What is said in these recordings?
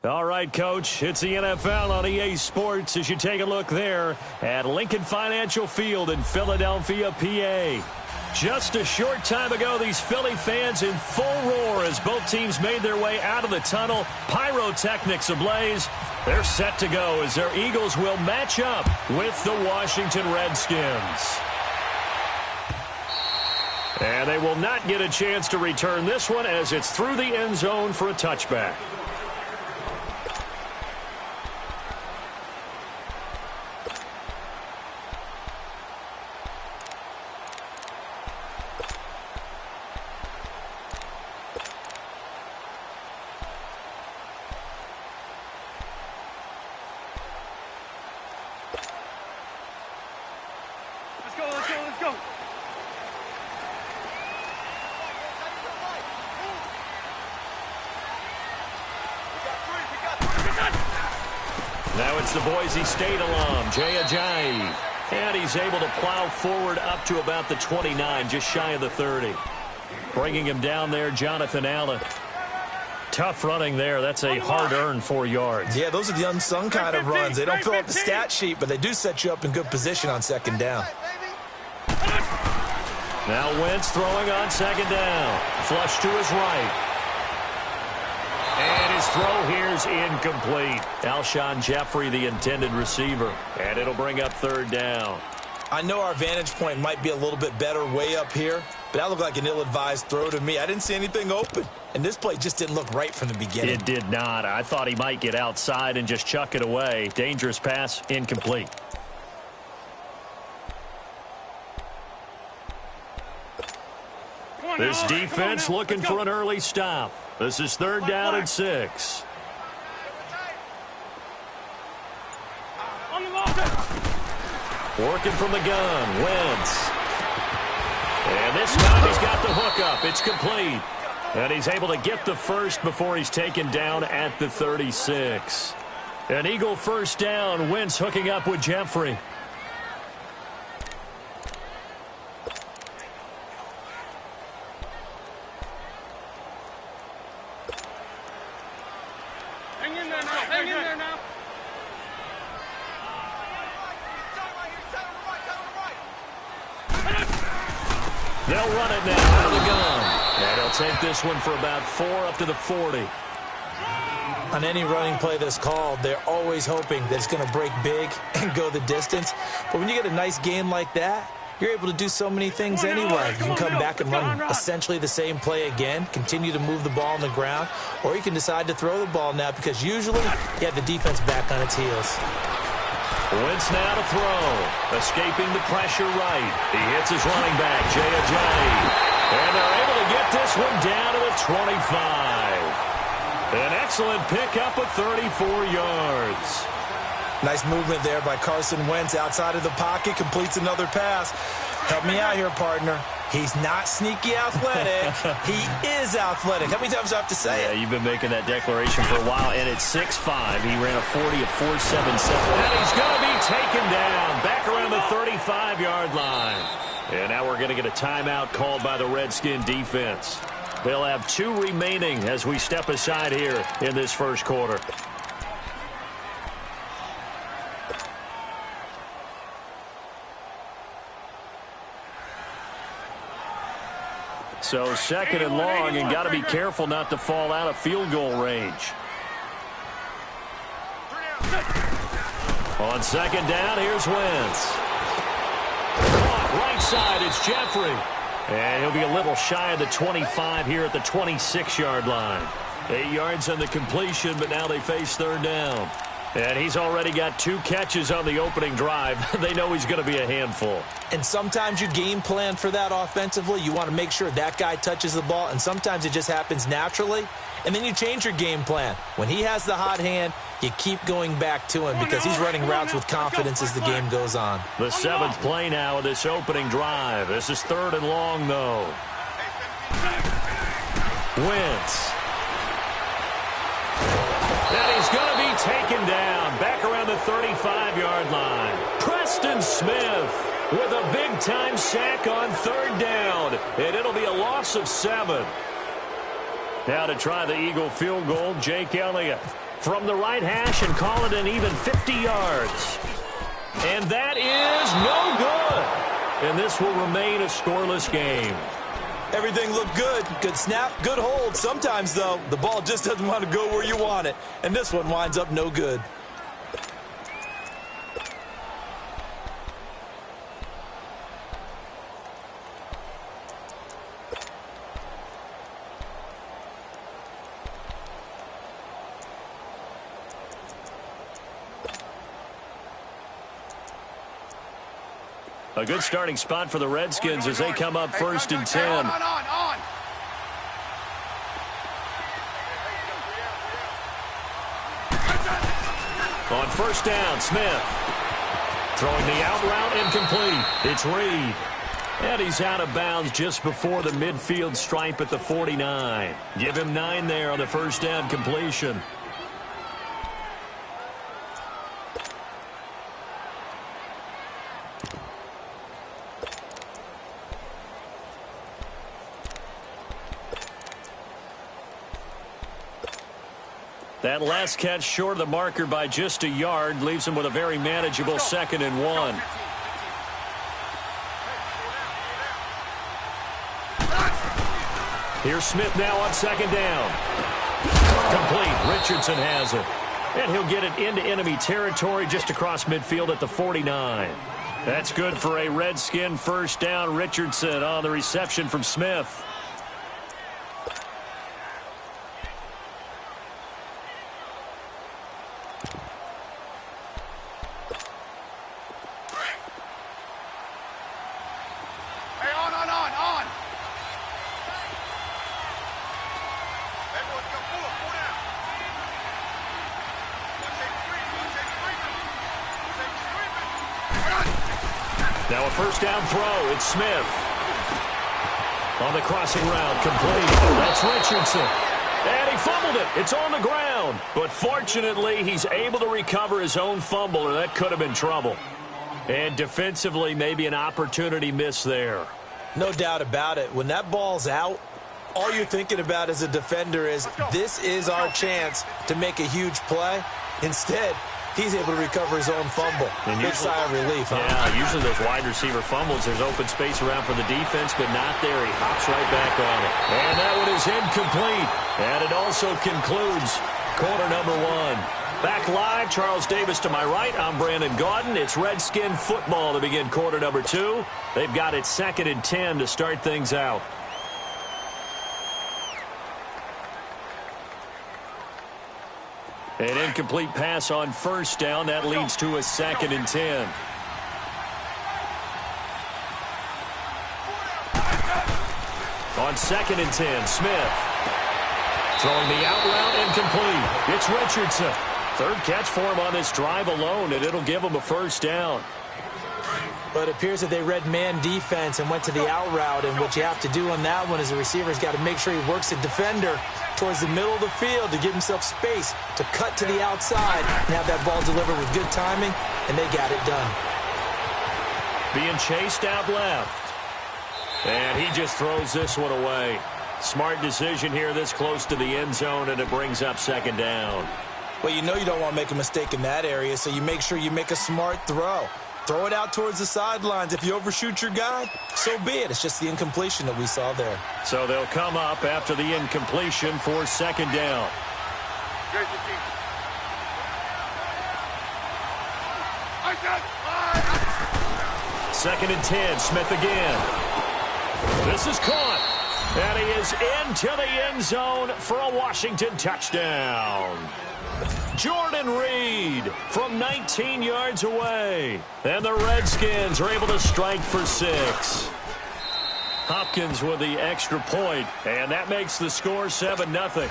All right, Coach, it's the NFL on EA Sports as you take a look there at Lincoln Financial Field in Philadelphia, PA. Just a short time ago, these Philly fans in full roar as both teams made their way out of the tunnel. Pyrotechnics ablaze. They're set to go as their Eagles will match up with the Washington Redskins. And they will not get a chance to return this one as it's through the end zone for a touchback. Now it's the Boise State alum, Jay Ajayi. And he's able to plow forward up to about the 29, just shy of the 30. Bringing him down there, Jonathan Allen. Tough running there. That's a hard-earned 4 yards. Yeah, those are the unsung kind of runs. They don't fill up the stat sheet, but they do set you up in good position on second down. Now Wentz throwing on second down. Flush to his right. And his throw here's incomplete. Alshon Jeffrey, the intended receiver. And it'll bring up third down. I know our vantage point might be a little bit better way up here, but that looked like an ill-advised throw to me. I didn't see anything open. And this play just didn't look right from the beginning. It did not. I thought he might get outside and just chuck it away. Dangerous pass, incomplete. This defense looking for an early stop. This is third down and 6. Working from the gun, Wentz. And this time he's got the hook up. It's complete. And he's able to get the first before he's taken down at the 36. An Eagle first down. Wentz hooking up with Jeffrey. They'll run it now out of the gun. And they'll take this one for about 4 up to the 40. On any running play that's called, they're always hoping that it's going to break big and go the distance. But when you get a nice gain like that, you're able to do so many things anyway. You can come back and run essentially the same play again, continue to move the ball on the ground, or you can decide to throw the ball now because usually you have the defense back on its heels. Wentz now to throw. Escaping the pressure right. He hits his running back, Jay Ajayi. And they're able to get this one down to the 25. An excellent pickup of 34 yards. Nice movement there by Carson Wentz outside of the pocket. Completes another pass. Help me out here, partner. He's not sneaky athletic. He is athletic. How many times do I have to say it? Yeah, you've been making that declaration for a while, and at 6'5", he ran a 40 of 4.77. And he's going to be taken down back around the 35-yard line. And now we're going to get a timeout called by the Redskin defense. They'll have 2 remaining as we step aside here in this first quarter. So second and long, and got to be careful not to fall out of field goal range. On second down, here's Wentz. Right side, it's Jeffrey. And he'll be a little shy of the 25 here at the 26-yard line. 8 yards on the completion, but now they face third down. And he's already got 2 catches on the opening drive. They know he's going to be a handful. And sometimes you game plan for that offensively. You want to make sure that guy touches the ball, and sometimes it just happens naturally. And then you change your game plan. When he has the hot hand, you keep going back to him because he's running routes with confidence as the game goes on. The 7th play now of this opening drive. This is third and long, though. Wentz. And he's going to be taken down back around the 35-yard line. Preston Smith with a big-time sack on third down, and it'll be a loss of 7. Now to try the Eagle field goal, Jake Elliott. from the right hash and call it an even 50 yards. And that is no good. And this will remain a scoreless game. Everything looked good. Good snap, good hold. Sometimes, though, the ball just doesn't want to go where you want it. And this one winds up no good. A good starting spot for the Redskins as they come up 1st and 10. On 1st down, Smith. Throwing the out route incomplete. It's Reed. And he's out of bounds just before the midfield stripe at the 49. Give him 9 there on the 1st down completion. That last catch short of the marker by just a yard leaves him with a very manageable 2nd and 1. Here's Smith now on 2nd down. Complete. Richardson has it. And he'll get it into enemy territory just across midfield at the 49. That's good for a Redskin 1st down. Richardson on the reception from Smith. Now a 1st down throw. It's Smith. On the crossing route, complete. That's Richardson. And he fumbled it. It's on the ground. But fortunately, he's able to recover his own fumble, or that could have been trouble. And defensively, maybe an opportunity miss there. No doubt about it. When that ball's out, all you're thinking about as a defender is, this is our chance to make a huge play. Instead, he's able to recover his own fumble. Big sigh of relief, huh? Yeah, usually those wide receiver fumbles, there's open space around for the defense, but not there. He hops right back on it. And that one is incomplete. And it also concludes quarter number 1. Back live, Charles Davis to my right. I'm Brandon Gaudin. It's Redskin football to begin quarter number 2. They've got it 2nd and 10 to start things out. An incomplete pass on 1st down. That leads to a 2nd and 10. On 2nd and 10, Smith. Throwing the out route incomplete. It's Richardson. 3rd catch for him on this drive alone, and it'll give him a 1st down. But it appears that they read man defense and went to the out route, and what you have to do on that one is the receiver's got to make sure he works the defender towards the middle of the field to give himself space to cut to the outside and have that ball delivered with good timing, and they got it done. Being chased out left. And he just throws this one away. Smart decision here this close to the end zone, and it brings up 2nd down. Well, you know you don't want to make a mistake in that area, so you make sure you make a smart throw. Throw it out towards the sidelines. If you overshoot your guy, so be it. It's just the incompletion that we saw there. So they'll come up after the incompletion for 2nd down. 2nd and 10, Smith again. This is caught. And he is into the end zone for a Washington touchdown. Jordan Reed from 19 yards away. And the Redskins are able to strike for 6. Hopkins with the extra point, and that makes the score 7-0.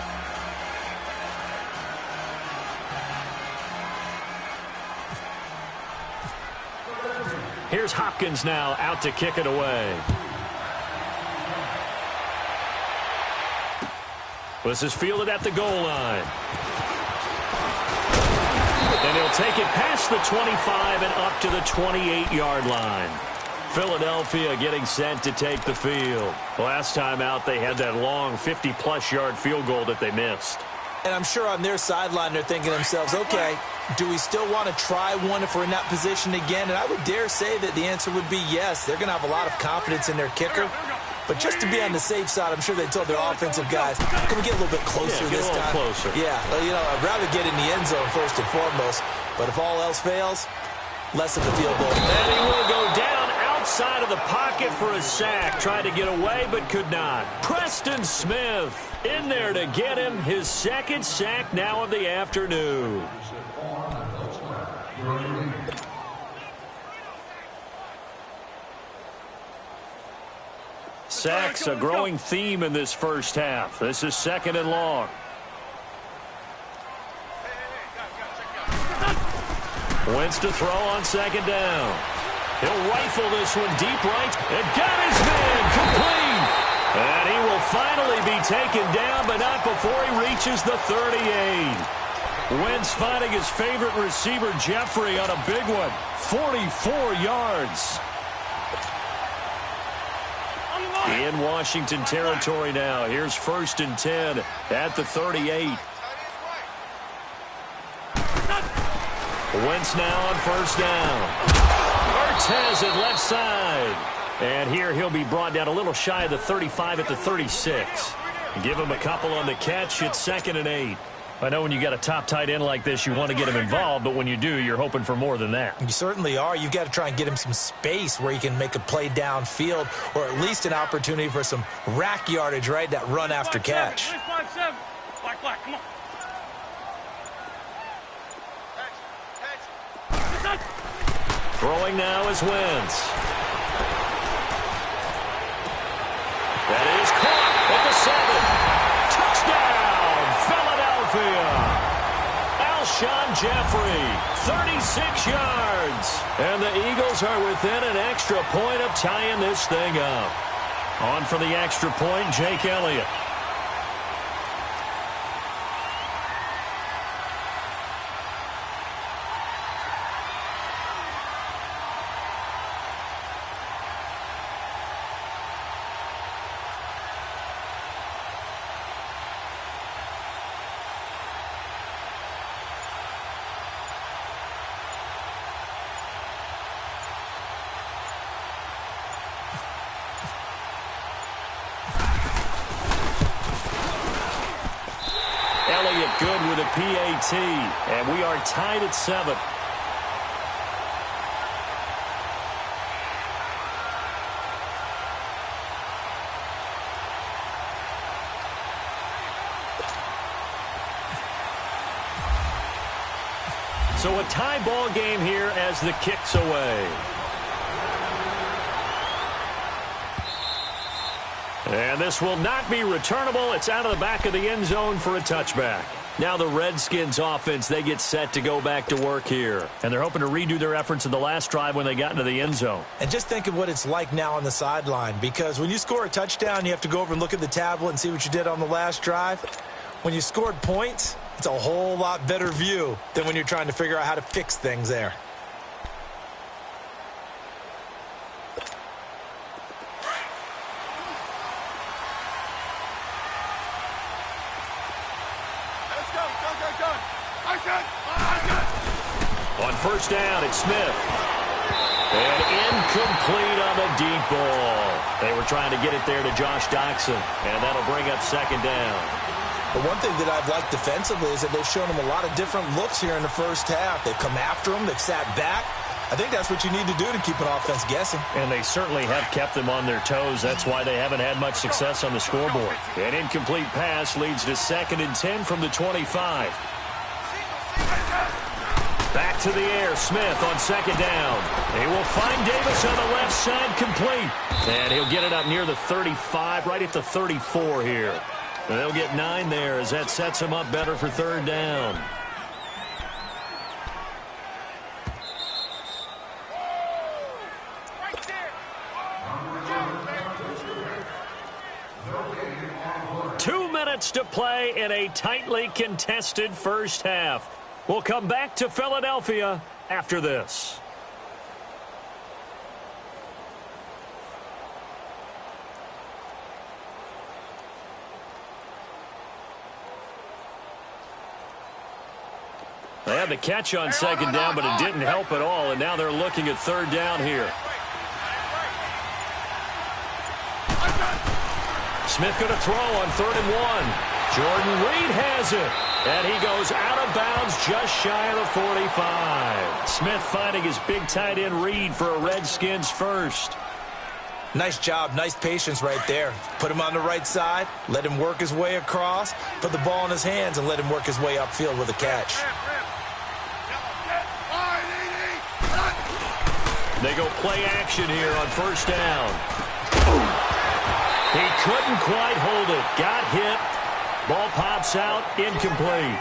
Here's Hopkins now out to kick it away. This is fielded at the goal line. And he'll take it past the 25 and up to the 28-yard line. Philadelphia getting set to take the field. Last time out, they had that long 50-plus yard field goal that they missed. And I'm sure on their sideline they're thinking to themselves, okay, do we still want to try one if we're in that position again? And I would dare say that the answer would be yes. They're going to have a lot of confidence in their kicker. But just to be on the safe side, I'm sure they told their offensive guys, can we get a little bit closer this time? Get a little closer. Yeah, well, you know, I'd rather get in the end zone first and foremost. But if all else fails, less of the field goal. And he will go down outside of the pocket for a sack. Tried to get away, but could not. Preston Smith in there to get him his second sack now of the afternoon. Sacks, a growing theme in this first half. This is 2nd and long. Wentz to throw on 2nd down. He'll rifle this one deep right and got his man complete. And he will finally be taken down, but not before he reaches the 38. Wentz finding his favorite receiver, Jeffrey, on a big one. 44 yards. In Washington territory now. Here's 1st and 10 at the 38. Wentz now on 1st down. Artez at left side. And here he'll be brought down a little shy of the 35 at the 36. Give him a couple on the catch. It's 2nd and 8. I know when you got a top tight end like this, you want to get him involved, but when you do, you're hoping for more than that. You certainly are. You've got to try and get him some space where he can make a play downfield, or at least an opportunity for some rack yardage, right? That run after catch. Come on. Throwing now is Wentz. That is caught at the 7. Touchdown, Philadelphia. Alshon Jeffrey, 36 yards. And the Eagles are within an extra point of tying this thing up. On for the extra point, Jake Elliott. Good with a PAT, and we are tied at 7. So a tie ball game here as the kick's away. And this will not be returnable. It's out of the back of the end zone for a touchback. Now the Redskins offense, they get set to go back to work here. And they're hoping to redo their efforts in the last drive when they got into the end zone. And just think of what it's like now on the sideline, because when you score a touchdown, you have to go over and look at the tablet and see what you did on the last drive. When you scored points, it's a whole lot better view than when you're trying to figure out how to fix things there. On 1st down, it's Smith. And incomplete on the deep ball. They were trying to get it there to Josh Doxson, and that'll bring up 2nd down. The one thing that I've liked defensively is that they've shown him a lot of different looks here in the first half. They've come after him. They've sat back. I think that's what you need to do to keep an offense guessing. And they certainly have kept them on their toes. That's why they haven't had much success on the scoreboard. An incomplete pass leads to 2nd and 10 from the 25. Back to the air, Smith on 2nd down. He will find Davis on the left side, complete. And he'll get it up near the 35, right at the 34 here. And they'll get 9 there as that sets him up better for 3rd down. To play in a tightly contested first half. We'll come back to Philadelphia after this. They had the catch on second down, but it didn't help at all, and now they're looking at third down here. Smith going to throw on 3rd and 1. Jordan Reed has it, and he goes out of bounds just shy of the 45. Smith finding his big tight end Reed for a Redskins first. Nice job, nice patience right there. Put him on the right side, let him work his way across, put the ball in his hands, and let him work his way upfield with a catch. They go play action here on 1st down. He couldn't quite hold it. Got hit. Ball pops out, incomplete.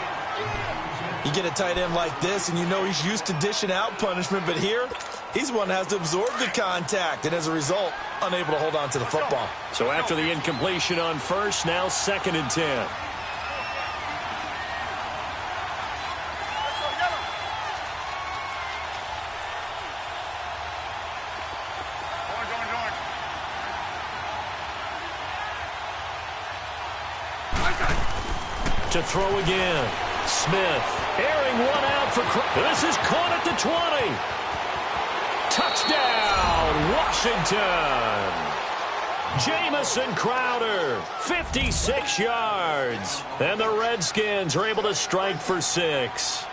You get a tight end like this, and you know he's used to dishing out punishment, but here, he's one that has to absorb the contact, and as a result, unable to hold on to the football. So after the incompletion on 1st, now 2nd and 10. To throw again. Smith airing one out for this is caught at the 20. Touchdown, Washington. Jamison Crowder, 56 yards. And the Redskins are able to strike for 6.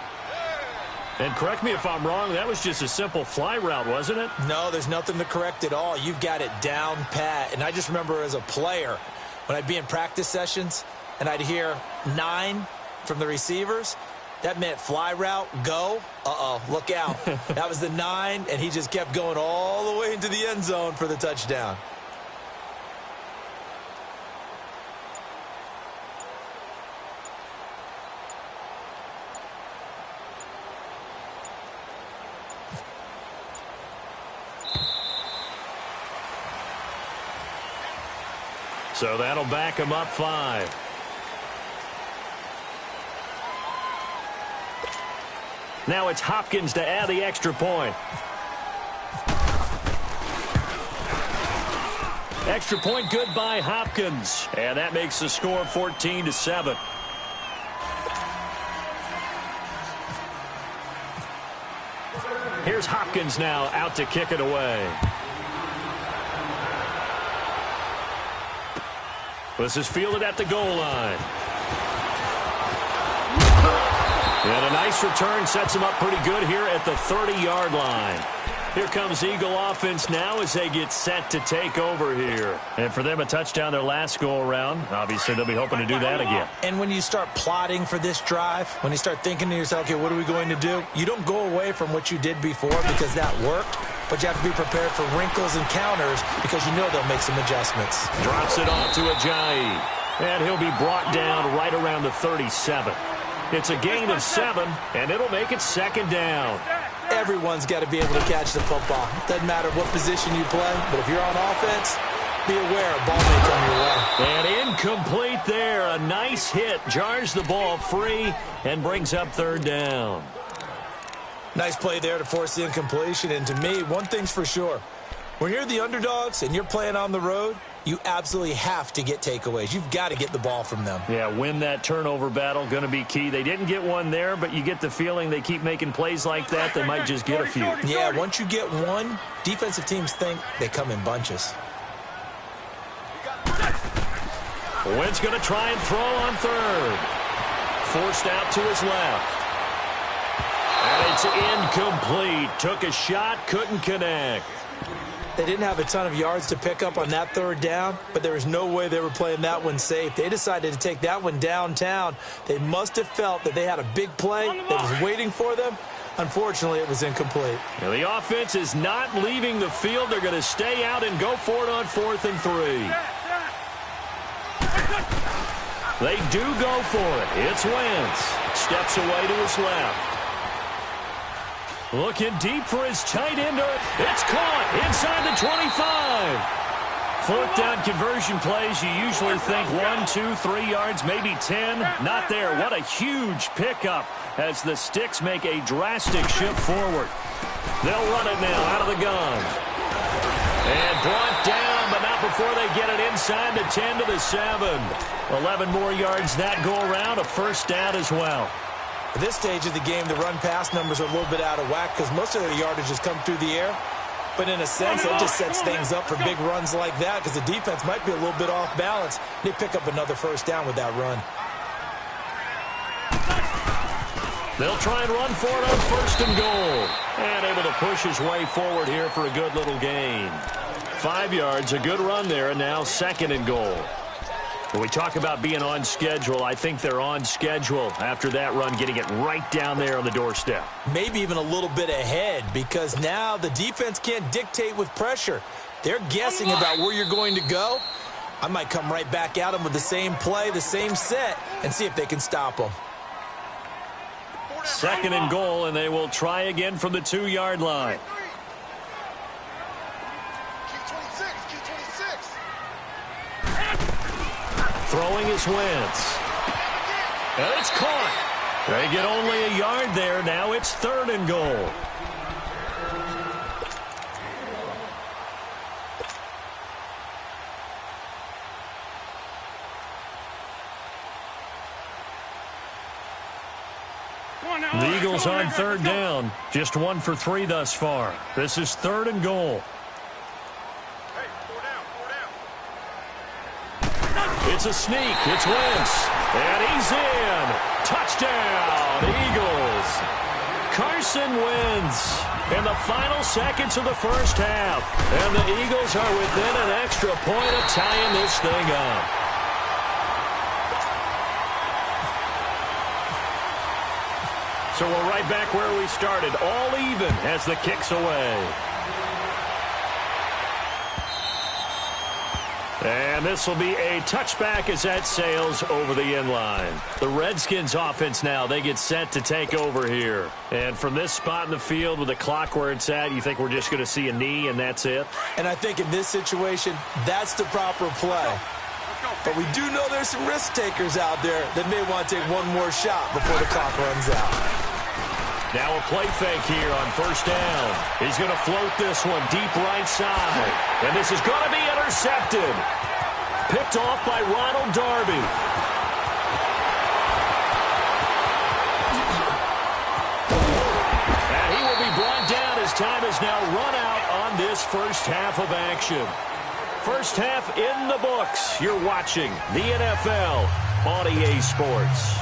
And correct me if I'm wrong, that was just a simple fly route, wasn't it? No, there's nothing to correct at all. You've got it down pat. And I just remember as a player, when I'd be in practice sessions, and I'd hear 9 from the receivers, that meant fly route, go. Uh-oh, look out. That was the 9, and he just kept going all the way into the end zone for the touchdown. So that'll back him up 5. Now it's Hopkins to add the extra point. Extra point good by Hopkins. And that makes the score 14-7. Here's Hopkins now out to kick it away. This is fielded at the goal line. And a nice return sets him up pretty good here at the 30-yard line. Here comes Eagle offense now as they get set to take over here. And for them, a touchdown their last go-around. Obviously, they'll be hoping to do that again. And when you start plotting for this drive, when you start thinking to yourself, okay, what are we going to do? You don't go away from what you did before because that worked, but you have to be prepared for wrinkles and counters because you know they'll make some adjustments. Drops it off to Ajayi. And he'll be brought down right around the 37. It's a gain of 7, and it'll make it 2nd down. Everyone's got to be able to catch the football. Doesn't matter what position you play, but if you're on offense, be aware a ball may come your way. And incomplete there. A nice hit. Jars the ball free and brings up 3rd down. Nice play there to force the incompletion. And to me, one thing's for sure. When you're the underdogs and you're playing on the road, you absolutely have to get takeaways. You've got to get the ball from them. Yeah, win that turnover battle, going to be key. They didn't get one there, but you get the feeling they keep making plays like that, they might just get a few. Yeah, once you get one, defensive teams think they come in bunches. Wentz going to try and throw on 3rd. Forced out to his left. And it's incomplete. Took a shot, couldn't connect. They didn't have a ton of yards to pick up on that 3rd down, but there was no way they were playing that one safe. They decided to take that one downtown. They must have felt that they had a big play that was waiting for them. Unfortunately, it was incomplete. Now, the offense is not leaving the field. They're going to stay out and go for it on 4th and 3. They do go for it. It's Wentz. Steps away to his left. Looking deep for his tight end. It's caught inside the 25. 4th down conversion plays, you usually think 1, 2, 3 yards, maybe 10. Not there. What a huge pickup as the Sticks make a drastic shift forward. They'll run it now out of the gun. And brought down, but not before they get it inside the 10 to the 7. 11 more yards that go around, a 1st down as well. At this stage of the game, the run-pass numbers are a little bit out of whack because most of their yardage has come through the air. But in a sense, that just sets things up for big runs like that because the defense might be a little bit off balance. They pick up another first down with that run. They'll try and run for it on first and goal. And able to push his way forward here for a good little gain. 5 yards, a good run there, and now second and goal. When we talk about being on schedule, I think they're on schedule after that run, getting it right down there on the doorstep. Maybe even a little bit ahead because now the defense can't dictate with pressure. They're guessing about where you're going to go. I might come right back at them with the same play, the same set, and see if they can stop them. Second and goal, and they will try again from the 2-yard line. Throwing is Wentz. And it's caught. They get only a yard there. Now it's third and goal. The Eagles on third down. Just 1 for 3 thus far. This is third and goal. It's a sneak. It's Wentz. And he's in. Touchdown, Eagles. Carson Wentz in the final seconds of the first half. And the Eagles are within an extra point of tying this thing up. So we're right back where we started, all even as the kick's away. And this will be a touchback as that sails over the end line. The Redskins offense now, they get set to take over here. And from this spot in the field with the clock where it's at, you think we're just going to see a knee and that's it? And I think in this situation, that's the proper play. But we do know there's some risk takers out there that may want to take one more shot before the clock runs out. Now a play fake here on first down. He's going to float this one deep right side. And this is going to be intercepted. Picked off by Ronald Darby. And he will be brought down as time is now run out on this first half of action. First half in the books. You're watching the NFL on EA Sports.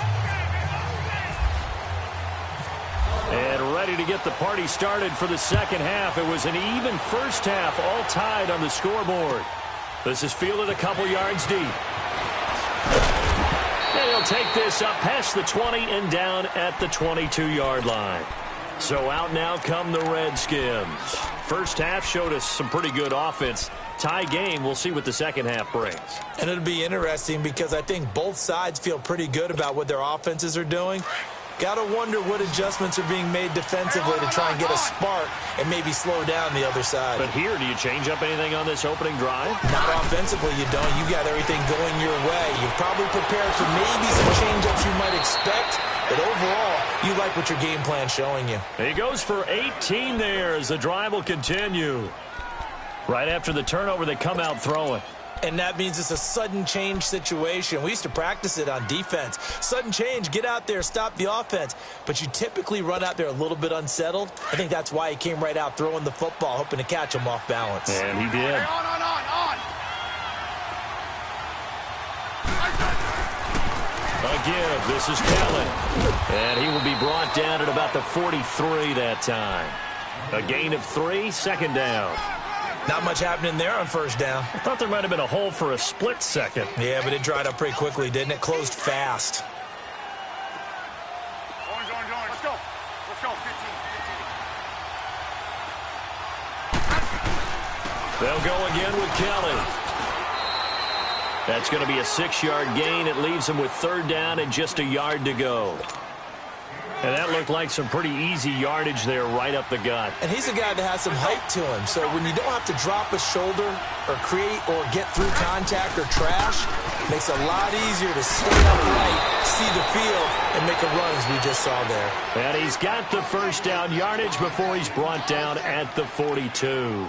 And ready to get the party started for the second half. It was an even first half, all tied on the scoreboard. This is fielded a couple yards deep. And he'll take this up past the 20 and down at the 22-yard line. So out now come the Redskins. First half showed us some pretty good offense. Tie game, we'll see what the second half brings. And it'll be interesting because I think both sides feel pretty good about what their offenses are doing. Got to wonder what adjustments are being made defensively to try and get a spark and maybe slow down the other side. But here, do you change up anything on this opening drive? Not offensively, you don't. You got everything going your way. You've probably prepared for maybe some change-ups you might expect, but overall, you like what your game plan's showing you. He goes for 18 there as the drive will continue. Right after the turnover, they come out throwing. And that means it's a sudden change situation. We used to practice it on defense. Sudden change, get out there, stop the offense. But you typically run out there a little bit unsettled. I think that's why he came right out throwing the football, hoping to catch him off balance. And he did. On. Again, this is Kelly. And he will be brought down at about the 43 that time. A gain of 3, second down. Not much happening there on first down. I thought there might have been a hole for a split second. Yeah, but it dried up pretty quickly, didn't it? Closed fast. Let's go. 15. They'll go again with Kelly. That's going to be a 6-yard gain. It leaves them with third down and just a yard to go. And that looked like some pretty easy yardage there right up the gut. And he's a guy that has some height to him. So when you don't have to drop a shoulder or create or get through contact or trash, it makes it a lot easier to stay upright, see the field, and make a run as we just saw there. And he's got the first down yardage before he's brought down at the 42.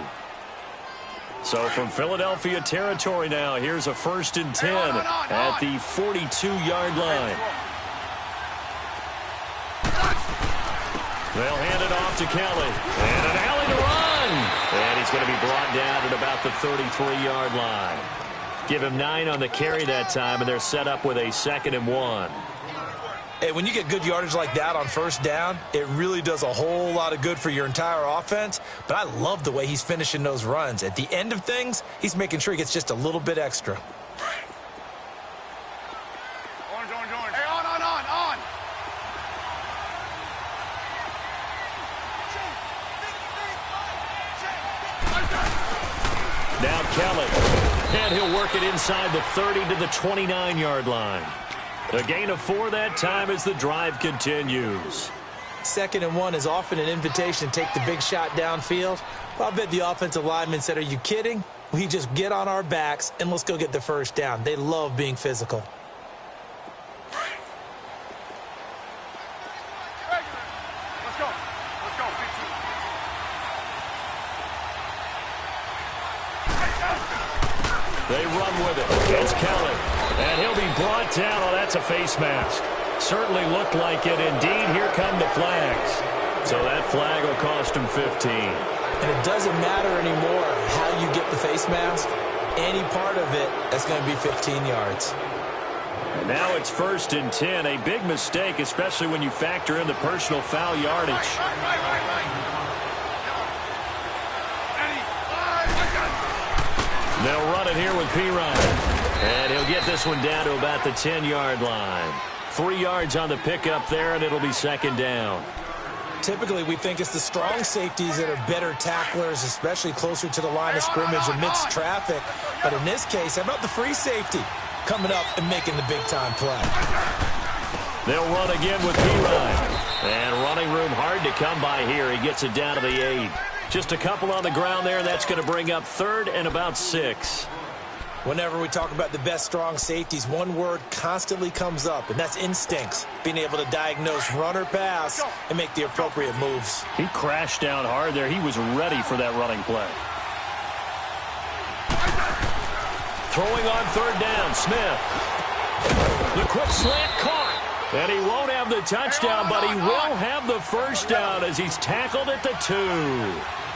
So from Philadelphia territory now, here's a 1st and 10 at the 42-yard line. They'll hand it off to Kelly. And an alley to run. And he's going to be brought down at about the 33-yard line. Give him 9 on the carry that time, and they're set up with a 2nd and 1. Hey, when you get good yardage like that on first down, it really does a whole lot of good for your entire offense. But I love the way he's finishing those runs. At the end of things, he's making sure he gets just a little bit extra. Orange. Hey, on. Now Kelly. And he'll work it inside the 30 to the 29-yard line. A gain of 4 that time as the drive continues. 2nd and 1 is often an invitation to take the big shot downfield. Well, I bet the offensive lineman said, are you kidding? We just get on our backs and let's go get the first down. They love being physical. Let's go. 15. They run with it. It's Kelly. And he'll be brought down. Oh, that's a face mask. Certainly looked like it. Indeed, here come the flags. So that flag will cost him 15. And it doesn't matter anymore how you get the face mask. Any part of it, that's going to be 15 yards. And now it's 1st and 10. A big mistake, especially when you factor in the personal foul yardage. Right. They'll run it here with P. And he'll get this one down to about the 10-yard line. 3 yards on the pickup there, and it'll be 2nd down. Typically, we think it's the strong safeties that are better tacklers, especially closer to the line of scrimmage amidst traffic. But in this case, how about the free safety coming up and making the big-time play? They'll run again with P. And running room hard to come by here. He gets it down to the 8. Just a couple on the ground there, and that's going to bring up 3rd and about 6. Whenever we talk about the best strong safeties, one word constantly comes up, and that's instincts. Being able to diagnose run or pass and make the appropriate moves. He crashed down hard there. He was ready for that running play. Throwing on 3rd down, Smith. The quick slant caught. And he won't have the touchdown, but he will have the first down as he's tackled at the 2.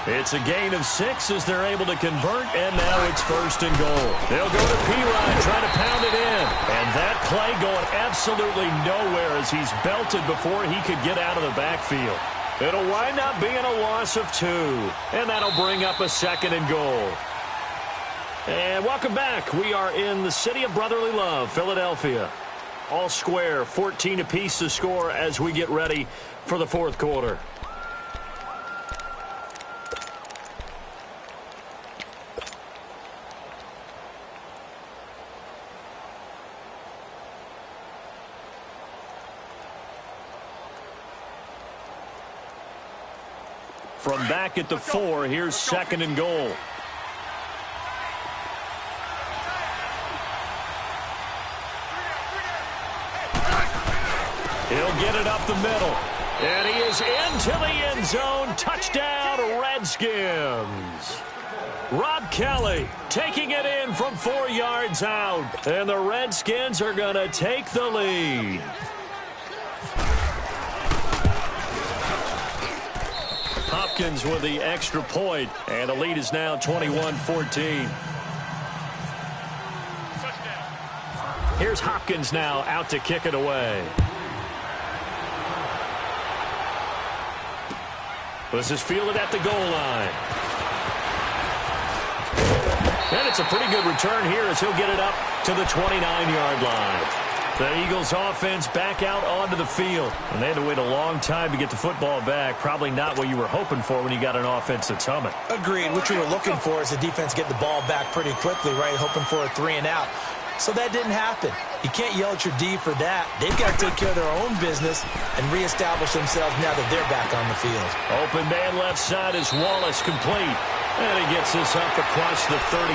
It's a gain of 6 as they're able to convert, and now it's 1st and goal. They'll go to P-Ryan, trying to pound it in. And that play going absolutely nowhere as he's belted before he could get out of the backfield. It'll wind up being a loss of 2, and that'll bring up a 2nd and goal. And welcome back. We are in the city of brotherly love, Philadelphia. All square, 14 apiece to score as we get ready for the 4th quarter. From back at the 4, here's 2nd and goal. He'll get it up the middle. And he is into the end zone. Touchdown, Redskins. Rob Kelly taking it in from 4 yards out. And the Redskins are going to take the lead. Hopkins with the extra point. And the lead is now 21-14. Here's Hopkins now out to kick it away. This is fielded at the goal line. And it's a pretty good return here as he'll get it up to the 29-yard line. The Eagles offense back out onto the field. And they had to wait a long time to get the football back. Probably not what you were hoping for when you got an offense that's humming. Agreed. What you were looking for is the defense get the ball back pretty quickly, right? Hoping for a 3 and out. So that didn't happen. You can't yell at your D for that. They've got to take care of their own business and reestablish themselves now that they're back on the field. Open man left side is Wallace, complete. And he gets this up across the 35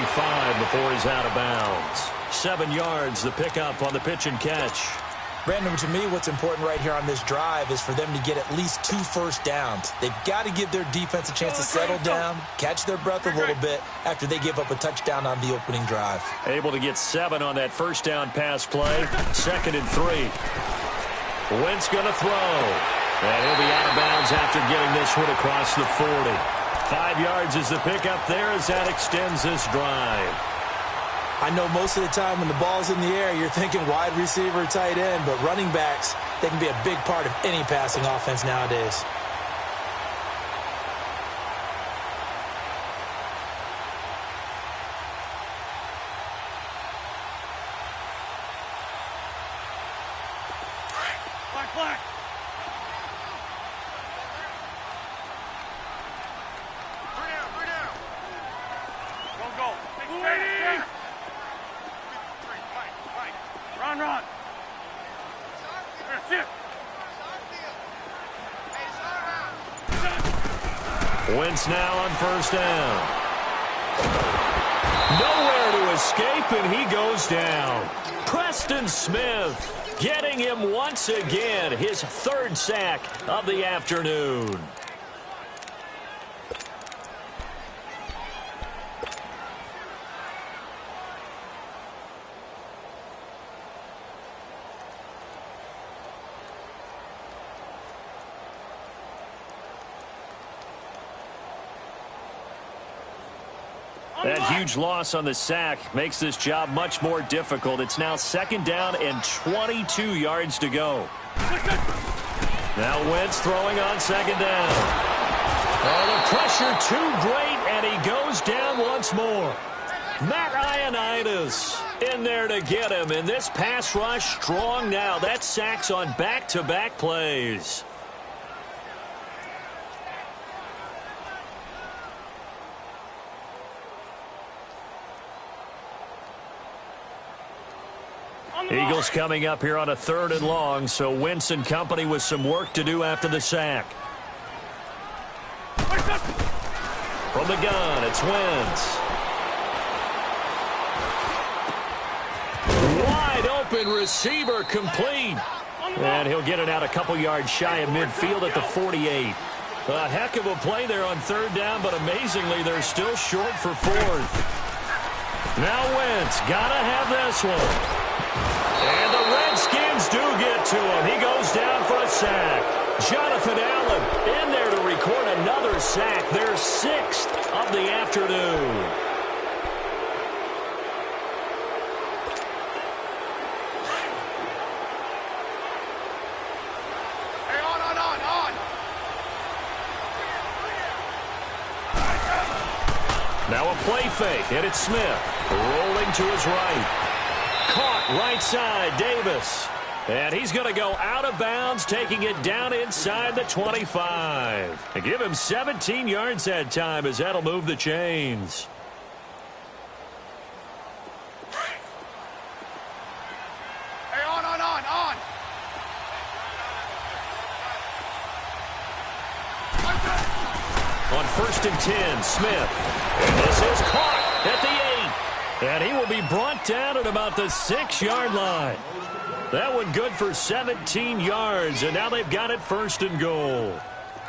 before he's out of bounds. 7 yards, the pickup on the pitch and catch. Brandon, to me, what's important right here on this drive is for them to get at least 2 first downs. They've got to give their defense a chance to settle down, catch their breath a little bit after they give up a touchdown on the opening drive. Able to get 7 on that first down pass play. 2nd and 3. Wentz going to throw. And he'll be out of bounds after getting this one across the 40. 5 yards is the pickup there as that extends this drive. I know most of the time when the ball's in the air, you're thinking wide receiver, tight end, but running backs, they can be a big part of any passing offense nowadays. Black. Three down. Go. Run. Sit. Wentz now on first down. Nowhere to escape, and he goes down. Preston Smith getting him once again, his 3rd sack of the afternoon. That huge loss on the sack makes this job much more difficult. It's now 2nd down and 22 yards to go. Now Wentz throwing on 2nd down. Oh, the pressure too great, and he goes down once more. Matt Ioannidis in there to get him, and this pass rush strong now. That sacks on back-to-back plays. Eagles coming up here on a 3rd and long, so Wentz and company with some work to do after the sack. From the gun, it's Wentz. Wide open receiver complete. And he'll get it out a couple yards shy of midfield at the 48. A heck of a play there on 3rd down, but amazingly, they're still short for 4th. Now Wentz, gotta have this one. And the Redskins do get to him. He goes down for a sack. Jonathan Allen in there to record another sack. Their 6th of the afternoon. Hey, on. Now a play fake, and it's Smith rolling to his right. Caught right side, Davis. And he's going to go out of bounds, taking it down inside the 25. And give him 17 yards that time, as that'll move the chains. Hey, on. On 1st and 10, Smith. And this is caught at the 8. And he will be brought down at about the 6-yard line. That one good for 17 yards, and now they've got it 1st and goal.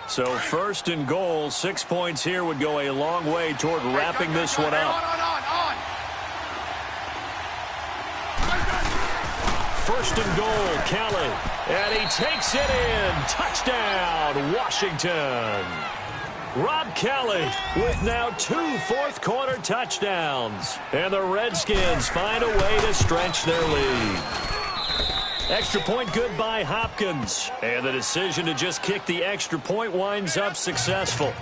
So 1st and goal, 6 points here would go a long way toward wrapping this one up. On. 1st and goal, Kelly. And he takes it in. Touchdown, Washington. Rob Kelly with now 2 fourth-quarter touchdowns. And the Redskins find a way to stretch their lead. Extra point good by Hopkins. And the decision to just kick the extra point winds up successful.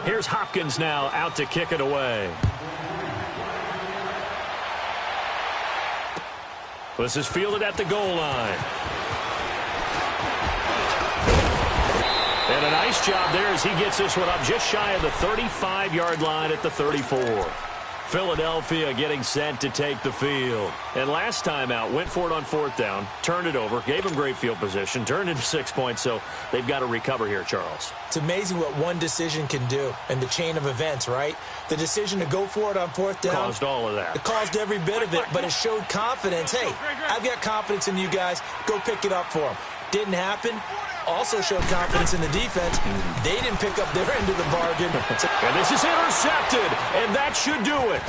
Here's Hopkins now out to kick it away. This is fielded at the goal line. And a nice job there as he gets this one up just shy of the 35-yard line at the 34. Philadelphia getting set to take the field. And last time out, went for it on 4th down, turned it over, gave him great field position, turned into 6 points, so they've got to recover here, Charles. It's amazing what one decision can do in the chain of events, right? The decision to go for it on 4th down. Caused all of that. It caused every bit of it, but it showed confidence. Hey, I've got confidence in you guys. Go pick it up for them. Didn't happen. also showed confidence in the defense. They didn't pick up their end of the bargain. And this is intercepted, and that should do it.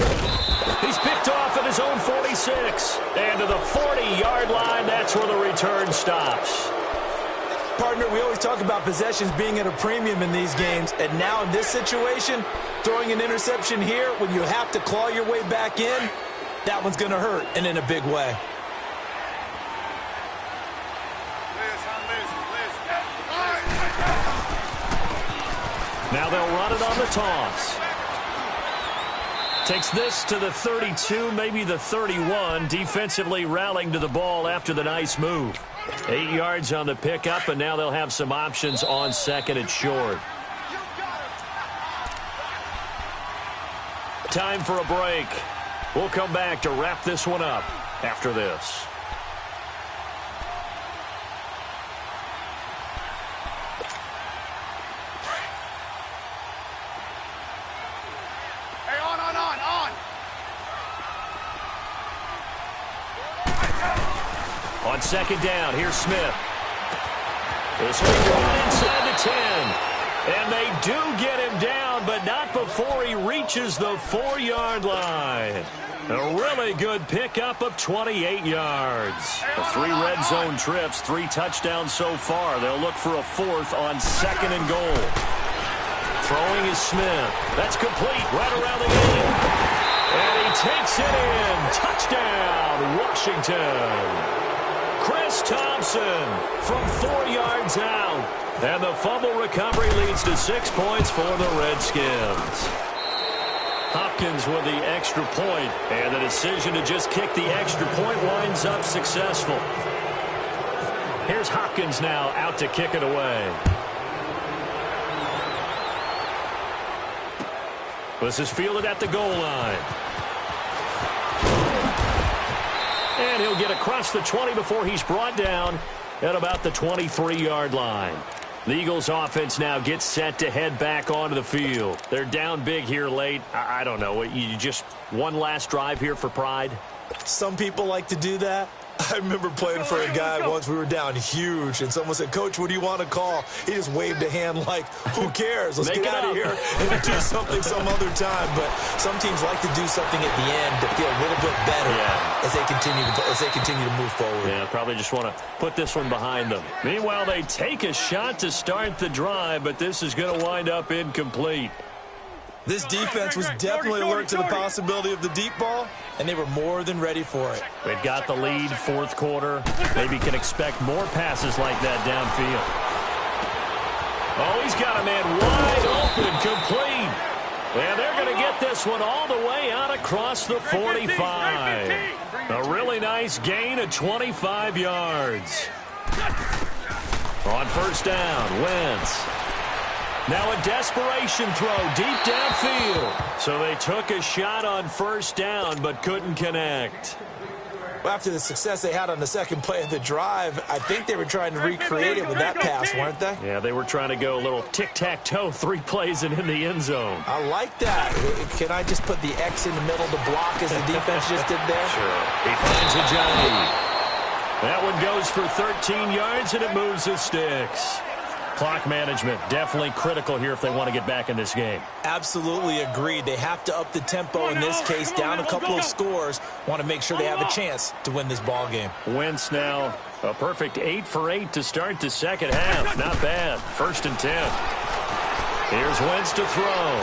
He's picked off at his own 46. And to the 40-yard line, that's where the return stops. Partner, we always talk about possessions being at a premium in these games, and now in this situation, throwing an interception here when you have to claw your way back in, that one's going to hurt, and in a big way. Now they'll run it on the toss. Takes this to the 32, maybe the 31. Defensively rallying to the ball after the nice move. 8 yards on the pickup, and now they'll have some options on second and short. Time for a break. We'll come back to wrap this one up after this. On second down, here's Smith. This will be brought inside the 10. And they do get him down, but not before he reaches the 4-yard line. A really good pickup of 28 yards. The 3 red zone trips, 3 touchdowns so far. They'll look for a 4th on second and goal. Throwing is Smith. That's complete right around the game. And he takes it in. Touchdown, Washington. Chris Thompson from 4 yards out. And the fumble recovery leads to 6 points for the Redskins. Hopkins with the extra point, and the decision to just kick the extra point winds up successful. Here's Hopkins now out to kick it away. This is fielded at the goal line. And he'll get across the 20 before he's brought down at about the 23-yard line. The Eagles offense now gets set to head back onto the field. They're down big here late. I don't know. You just one last drive here for pride? Some people like to do that. I remember playing for a guy once. We were down huge, and someone said, "Coach, what do you want to call?" He just waved a hand like, who cares? Let's get out of here and do something some other time. But some teams like to do something at the end to feel a little bit better as they continue to move forward. Yeah, probably just want to put this one behind them. Meanwhile, they take a shot to start the drive, but this is going to wind up incomplete. This defense was definitely alert to the possibility of the deep ball, and they were more than ready for it. They've got the lead, 4th quarter. Maybe can expect more passes like that downfield. Oh, he's got a man wide open, complete. And they're going to get this one all the way out across the 45. A really nice gain of 25 yards. On first down, Wentz. Now a desperation throw deep downfield. So they took a shot on first down but couldn't connect. Well, after the success they had on the second play of the drive, I think they were trying to recreate it with that pass, weren't they? Yeah, they were trying to go a little tic-tac-toe, 3 plays and in the end zone. I like that. Can I just put the X in the middle to block as the defense just did there? Sure. He finds a Johnny. That one goes for 13 yards and it moves the sticks. Clock management, definitely critical here if they want to get back in this game. Absolutely agreed. They have to up the tempo in this case, down a couple of scores. Want to make sure they have a chance to win this ball game. Wentz now a perfect 8 for 8 to start the second half. Not bad. 1st and 10. Here's Wentz to throw.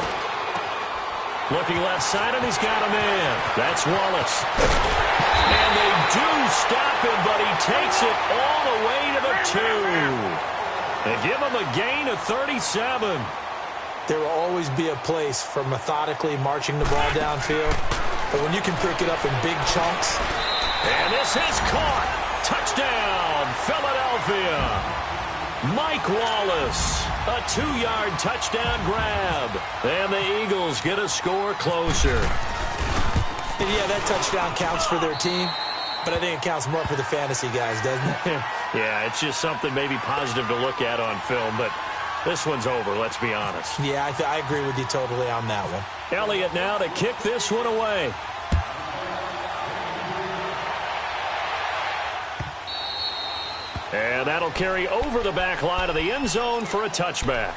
Looking left side, and he's got a man. That's Wallace. And they do stop him, but he takes it all the way to the 2. They give him a gain of 37. There will always be a place for methodically marching the ball downfield. But when you can pick it up in big chunks. And this is caught. Touchdown, Philadelphia. Mike Wallace, a 2-yard touchdown grab. And the Eagles get a score closer. And yeah, that touchdown counts for their team. But I think it counts more for the fantasy guys, doesn't it? Yeah, it's just something maybe positive to look at on film, but this one's over, let's be honest. Yeah, I agree with you totally on that one. Elliott now to kick this one away. And that'll carry over the back line of the end zone for a touchback.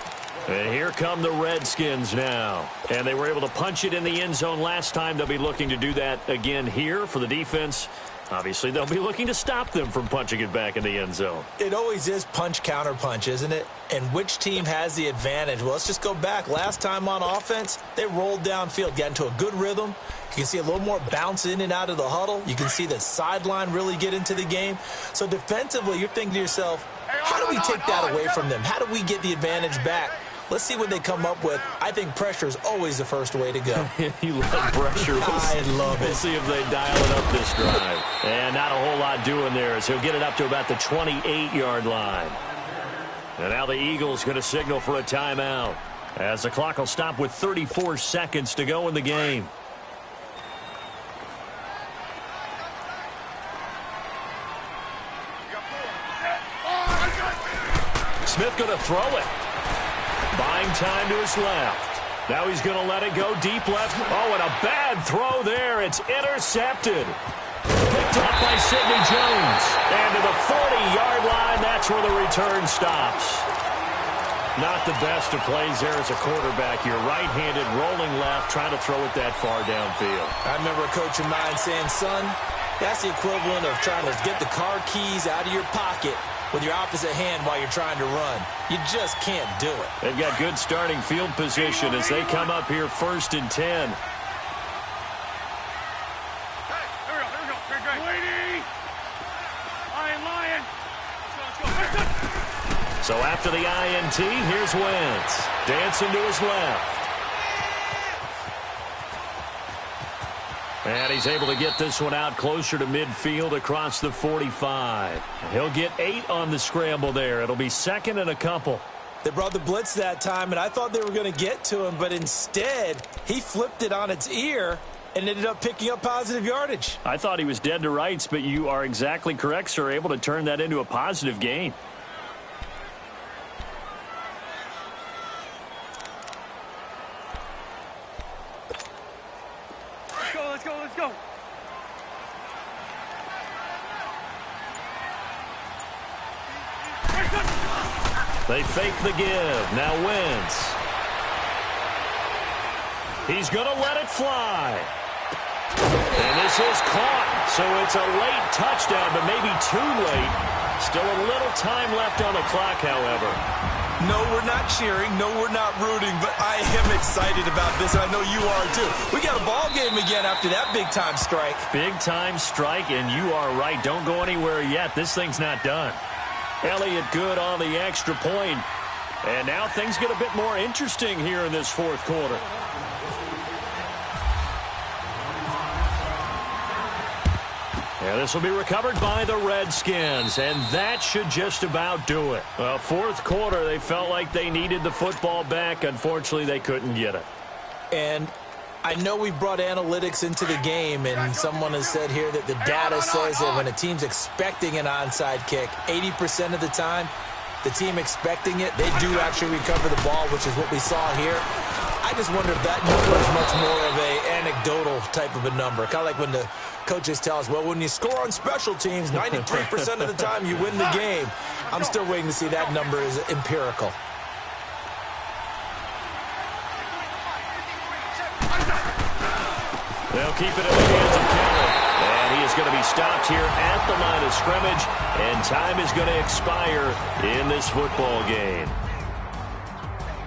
And here come the Redskins now. And they were able to punch it in the end zone last time. They'll be looking to do that again here for the defense. Obviously, they'll be looking to stop them from punching it back in the end zone. It always is punch, counter punch, isn't it? And which team has the advantage? Well, let's just go back. Last time on offense, they rolled downfield, got into a good rhythm. You can see a little more bounce in and out of the huddle. You can see the sideline really get into the game. So defensively, you're thinking to yourself, how do we take that away from them? How do we get the advantage back? Let's see what they come up with. I think pressure is always the first way to go. You love pressure. I love it. We'll see if they dial it up this drive. And not a whole lot doing there as he'll get it up to about the 28-yard line. And now the Eagles going to signal for a timeout as the clock will stop with 34 seconds to go in the game. Smith going to throw it. Buying time to his left. Now he's going to let it go deep left. Oh, and a bad throw there. It's intercepted. Picked up by Sidney Jones. And to the 40-yard line, that's where the return stops. Not the best of plays there as a quarterback. You're right-handed, rolling left, trying to throw it that far downfield. I remember a coach of mine saying, son, that's the equivalent of trying to get the car keys out of your pocket with your opposite hand while you're trying to run. You just can't do it. They've got good starting field position as they come up here 1st and 10. Hey, here we go. Great. Lady! Lion! Let's go. So after the INT, here's Wentz. Dancing to his left. And he's able to get this one out closer to midfield across the 45. He'll get 8 on the scramble there. It'll be 2nd and a couple. They brought the blitz that time, and I thought they were going to get to him, but instead, he flipped it on its ear and ended up picking up positive yardage. I thought he was dead to rights, but you are exactly correct, sir. Able to turn that into a positive gain. Let's go. They fake the give. Now Wentz. He's going to let it fly. And this is caught. So it's a late touchdown, but maybe too late. Still a little time left on the clock, however. No, we're not cheering. No, we're not rooting, but I am excited about this. I know you are, too. We got a ball game again after that big-time strike. Big-time strike, and you are right. Don't go anywhere yet. This thing's not done. Elliott good on the extra point. And now things get a bit more interesting here in this 4th quarter. Yeah, this will be recovered by the Redskins, and that should just about do it. Well, 4th quarter, they felt like they needed the football back. Unfortunately, they couldn't get it. And I know we brought analytics into the game, and someone has said here that the data says that when a team's expecting an onside kick, 80% of the time, the team expecting it, they do actually recover the ball, which is what we saw here. I just wonder if that number is much more of a anecdotal type of a number. Kind of like when the coaches tell us, well, when you score on special teams, 93% of the time you win the game. I'm still waiting to see that number is empirical. They'll keep it in the hands of Kelly. And he is going to be stopped here at the line of scrimmage. And time is going to expire in this football game.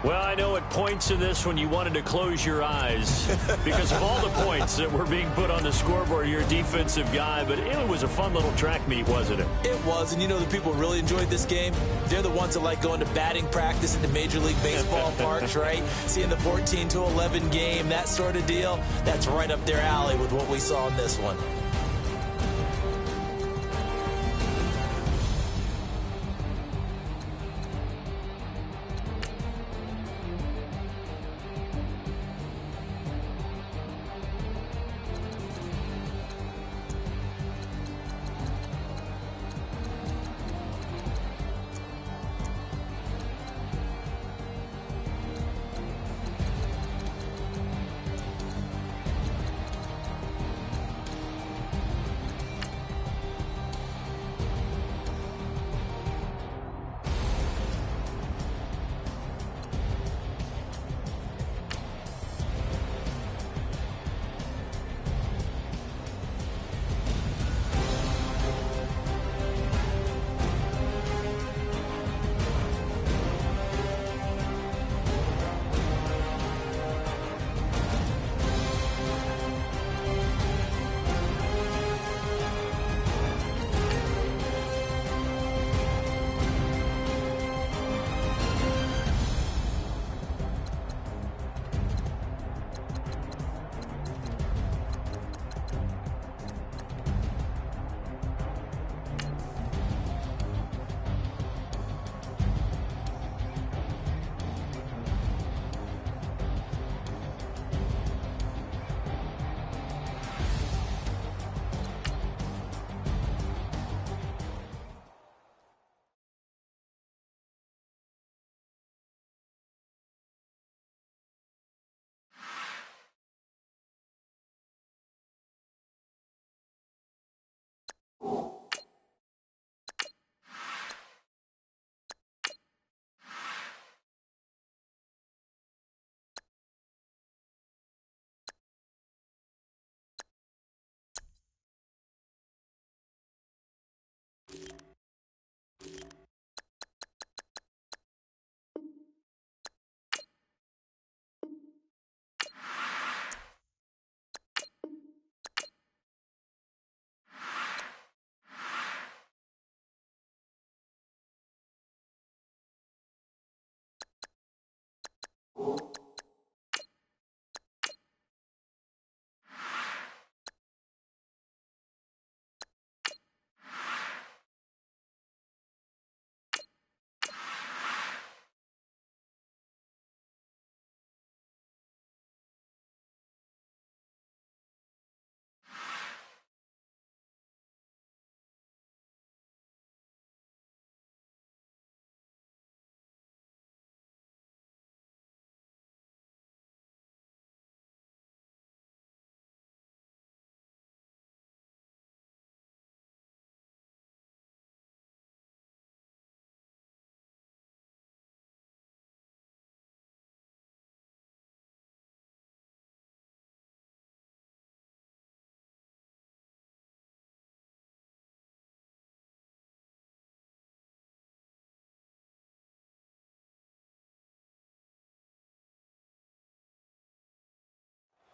Well, I know at points in this when you wanted to close your eyes because of all the points that were being put on the scoreboard. You're a defensive guy, but it was a fun little track meet, wasn't it? It was, and you know the people who really enjoyed this game? They're the ones that like going to batting practice at the Major League Baseball parks, right? Seeing the 14-11 game, that sort of deal. That's right up their alley with what we saw in this one.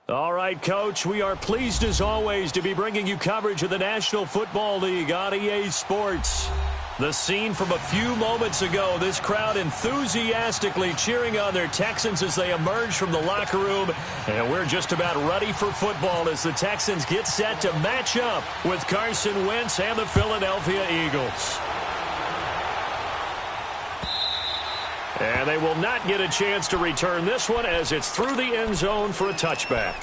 All right, Coach, we are pleased as always to be bringing you coverage of the National Football League on EA Sports. The scene from a few moments ago, this crowd enthusiastically cheering on their Texans as they emerge from the locker room. And we're just about ready for football as the Texans get set to match up with Carson Wentz and the Philadelphia Eagles. And they will not get a chance to return this one as it's through the end zone for a touchback.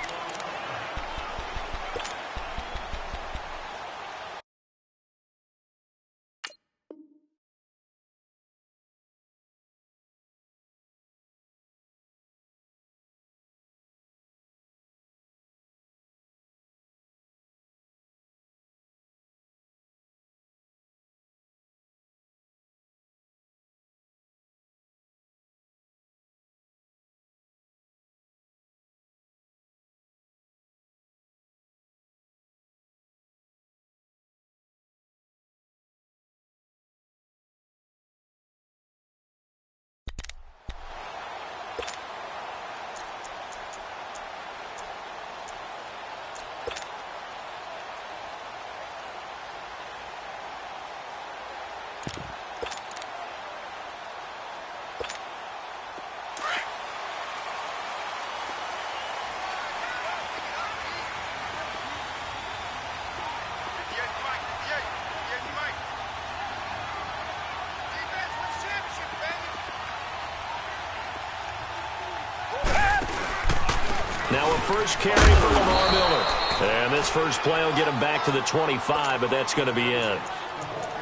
Now a first carry for Lamar Miller. And this first play will get him back to the 25, but that's going to be it.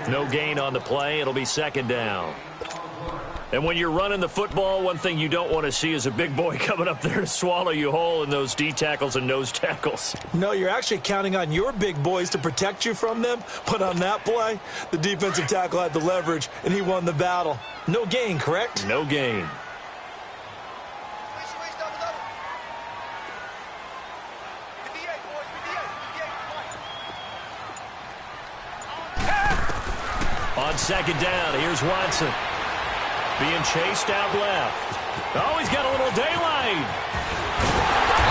No gain on the play. It'll be second down. And when you're running the football, one thing you don't want to see is a big boy coming up there to swallow you whole in those D tackles and nose tackles. No, you're actually counting on your big boys to protect you from them. But on that play, the defensive tackle had the leverage, and he won the battle. No gain, correct? No gain. On second down, here's Watson. Being chased out left. Oh, he's got a little daylight.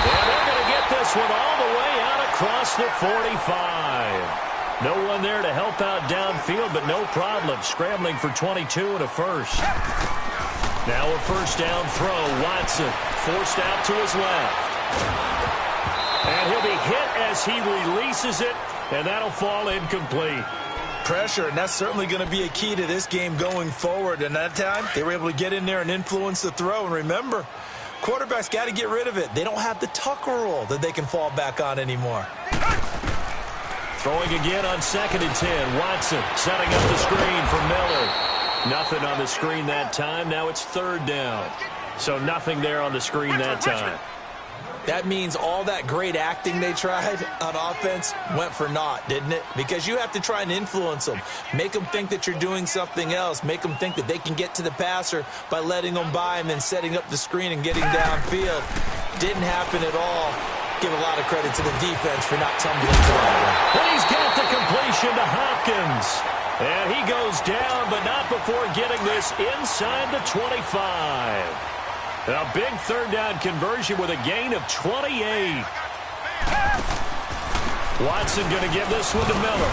And they're going to get this one all the way out across the 45. No one there to help out downfield, but no problem. Scrambling for 22 and a first. Now a first down throw. Watson forced out to his left. And he'll be hit as he releases it, and that'll fall incomplete. Pressure, and that's certainly going to be a key to this game going forward. And that time, they were able to get in there and influence the throw. And remember, quarterbacks got to get rid of it. They don't have the Tucker rule that they can fall back on anymore. Throwing again on 2nd and 10. Watson setting up the screen for Miller. Nothing on the screen that time. Now it's 3rd down. So nothing there on the screen that time. That means all that great acting they tried on offense went for naught, didn't it? Because you have to try and influence them. Make them think that you're doing something else. Make them think that they can get to the passer by letting them by and then setting up the screen and getting downfield. Didn't happen at all. Give a lot of credit to the defense for not tumbling to that one. And he's got the completion to Hopkins. And he goes down, but not before getting this inside the 25. A big 3rd down conversion with a gain of 28. Watson going to give this one to Miller.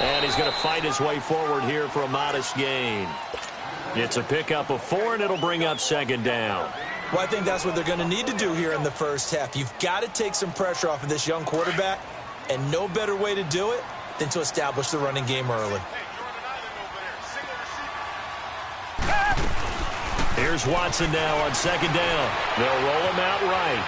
And he's going to fight his way forward here for a modest gain. It's a pickup of 4, and it'll bring up 2nd down. Well, I think that's what they're going to need to do here in the first half. You've got to take some pressure off of this young quarterback, and no better way to do it than to establish the running game early. Here's Watson now on second down. They'll roll him out right.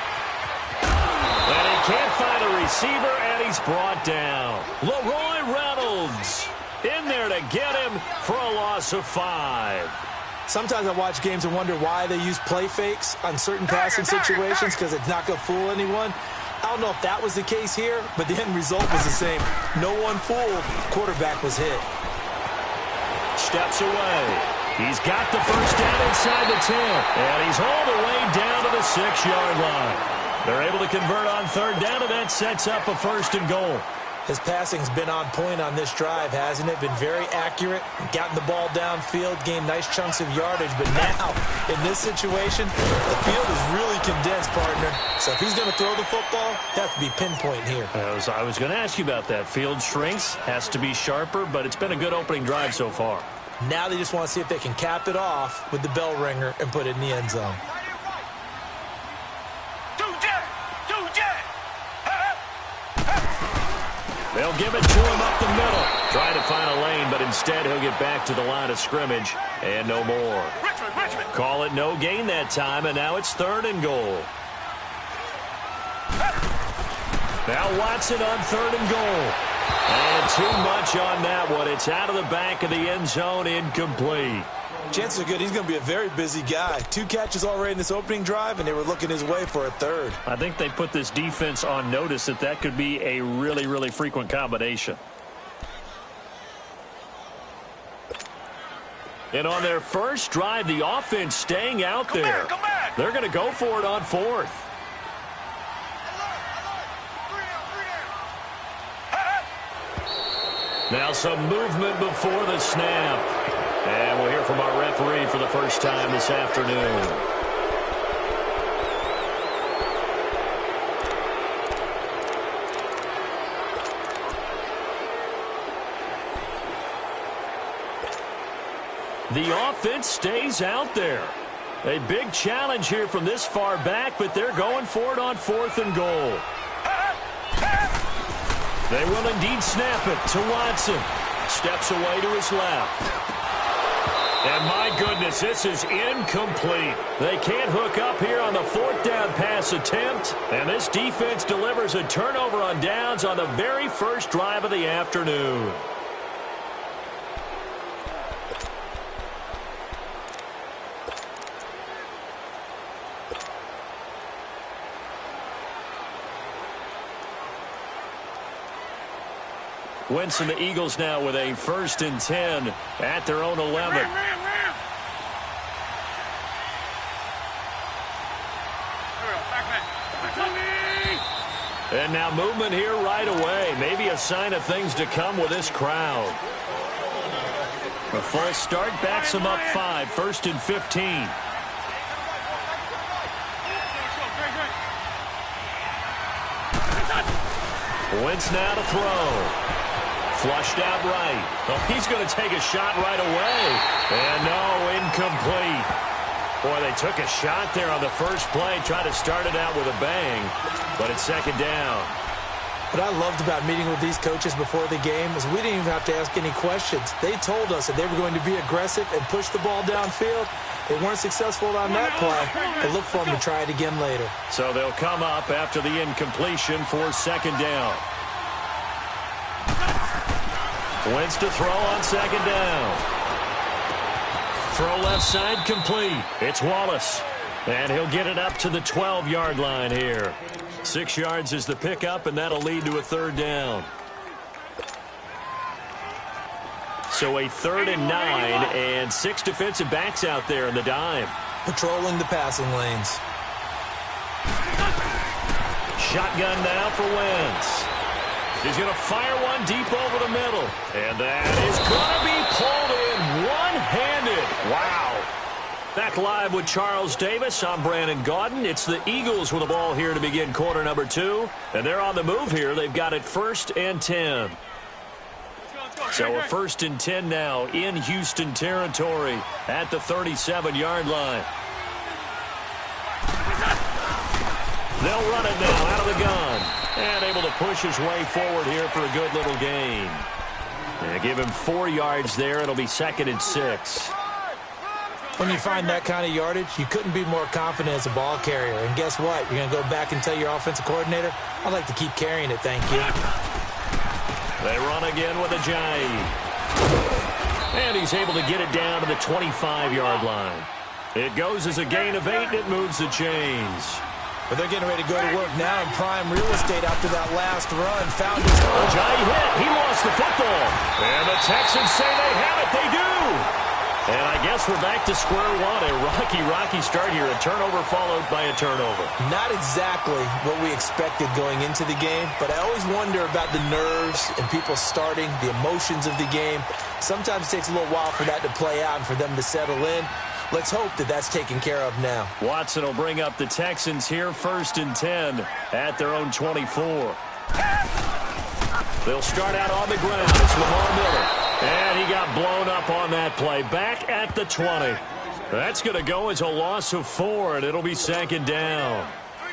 And he can't find a receiver, and he's brought down. Leroy Reynolds in there to get him for a loss of 5. Sometimes I watch games and wonder why they use play fakes on certain passing situations because it's not going to fool anyone. I don't know if that was the case here, but the end result was the same. No one fooled. Quarterback was hit. Steps away. He's got the first down inside the 10, and he's all the way down to the 6-yard line. They're able to convert on third down, and that sets up a 1st and goal. His passing's been on point on this drive, hasn't it? Been very accurate, gotten the ball downfield, gained nice chunks of yardage. But now, in this situation, the field is really condensed, partner. So if he's going to throw the football, that has to be pinpoint here. I was going to ask you about that. Field shrinks, has to be sharper, but it's been a good opening drive so far. Now they just want to see if they can cap it off with the bell ringer and put it in the end zone. They'll give it to him up the middle. Trying to find a lane, but instead he'll get back to the line of scrimmage and no more. Richmond. Call it no gain that time, and now it's 3rd and goal. Now Watson on 3rd and goal. And too much on that one. It's out of the back of the end zone, incomplete. Chances are good he's going to be a very busy guy. 2 catches already in this opening drive, and they were looking his way for a 3rd. I think they put this defense on notice that could be a really, really frequent combination. And on their first drive, the offense staying out there. They're going to go for it on 4th. Now some movement before the snap. And we'll hear from our referee for the first time this afternoon. The offense stays out there. A big challenge here from this far back, but they're going for it on 4th and goal. They will indeed snap it to Watson. Steps away to his left. And my goodness, this is incomplete. They can't hook up here on the 4th down pass attempt. And this defense delivers a turnover on downs on the very first drive of the afternoon. Wentz and the Eagles now with a 1st and 10 at their own 11. And now movement here right away. Maybe a sign of things to come with this crowd. A false start backs them up 5. 1st and 15. Wentz now to throw. Flushed out right. Oh, he's going to take a shot right away. And no, incomplete. Boy, they took a shot there on the first play. Tried to start it out with a bang. But it's 2nd down. What I loved about meeting with these coaches before the game is we didn't even have to ask any questions. They told us that they were going to be aggressive and push the ball downfield. They weren't successful on that play, but look for them to try it again later. So they'll come up after the incompletion for 2nd down. Wentz to throw on 2nd down. Throw left side complete. It's Wallace. And he'll get it up to the 12-yard line here. 6 yards is the pickup, and that'll lead to a 3rd down. So a 3rd and 9, and 6 defensive backs out there in the dime. Patrolling the passing lanes. Shotgun now for Wentz. He's going to fire one deep over the middle. And that is going to be pulled in one-handed. Wow. Back live with Charles Davis. I'm Brandon Gaudin. It's the Eagles with the ball here to begin quarter number 2. And they're on the move here. They've got it 1st and 10. So a 1st and 10 now in Houston territory at the 37-yard line. They'll run it now out of the gun. And able to push his way forward here for a good little gain. And give him 4 yards there. It'll be 2nd and 6. When you find that kind of yardage, you couldn't be more confident as a ball carrier. And guess what? You're going to go back and tell your offensive coordinator, I'd like to keep carrying it, thank you. They run again with Ajayi. And he's able to get it down to the 25-yard line. It goes as a gain of 8, and it moves the chains. But they're getting ready to go to work now in prime real estate after that last run. Found his Ajayi hit. He lost the football. And the Texans say they have it. They do. And I guess we're back to square one. A rocky start here. A turnover followed by a turnover. Not exactly what we expected going into the game, but I always wonder about the nerves and people starting, the emotions of the game. Sometimes it takes a little while for that to play out and for them to settle in. Let's hope that that's taken care of now. Watson will bring up the Texans here, 1st and 10 at their own 24. They'll start out on the ground. It's Lamar Miller. And he got blown up on that play. Back at the 20. That's going to go as a loss of 4, and it'll be 2nd down.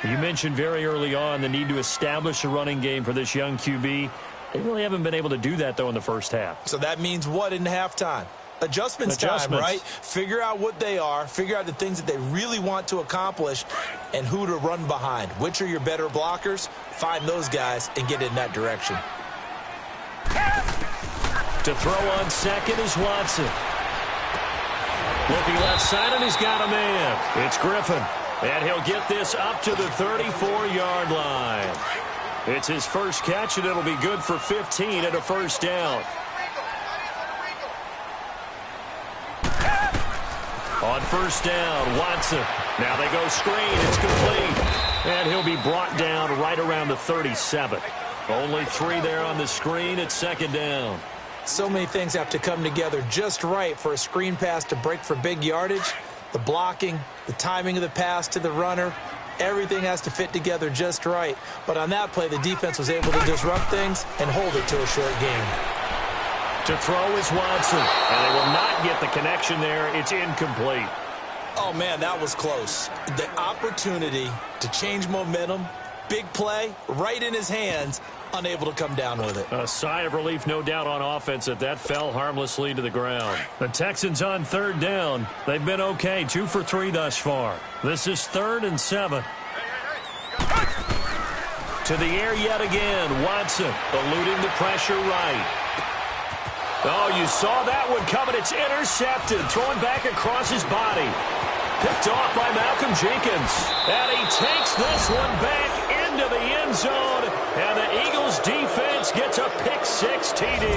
You mentioned very early on the need to establish a running game for this young QB. They really haven't been able to do that, though, in the first half. So that means what in halftime? Adjustments time, right? Figure out what they are, figure out the things that they really want to accomplish, and who to run behind. Which are your better blockers? Find those guys and get in that direction. To throw on 2nd is Watson. Looking left side, and he's got a man. It's Griffin. And he'll get this up to the 34-yard line. It's his first catch, and it'll be good for 15 and a 1st down. On 1st down, Watson. Now they go screen. It's complete. And he'll be brought down right around the 37. Only 3 there on the screen. It's 2nd down. So many things have to come together just right for a screen pass to break for big yardage. The blocking, the timing of the pass to the runner, everything has to fit together just right. But on that play, the defense was able to disrupt things and hold it to a short game. To throw is Watson, and they will not get the connection there. It's incomplete. Oh, man, that was close. The opportunity to change momentum, big play, right in his hands, unable to come down with it. A sigh of relief, no doubt, on offense that fell harmlessly to the ground. The Texans on 3rd down. They've been okay, 2 for 3 thus far. This is 3rd and 7. To the air yet again, Watson eluding the pressure right. Oh, you saw that one coming. It's intercepted. Throwing back across his body. Picked off by Malcolm Jenkins. And he takes this one back into the end zone. And the Eagles defense gets a pick-6 TD.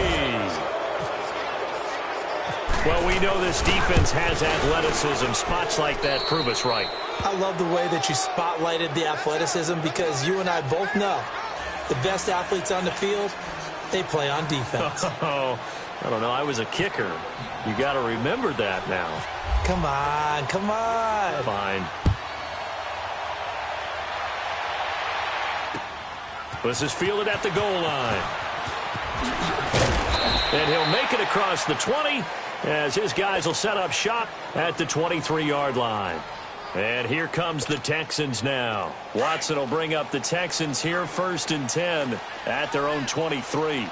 Well, we know this defense has athleticism. Spots like that prove us right. I love the way that you spotlighted the athleticism because you and I both know the best athletes on the field, they play on defense. Oh, I don't know. I was a kicker. You got to remember that now. Come on, come on. Fine. This is fielded at the goal line. And he'll make it across the 20 as his guys will set up shop at the 23-yard line. And here comes the Texans now. Watson will bring up the Texans here, 1st and 10 at their own 23.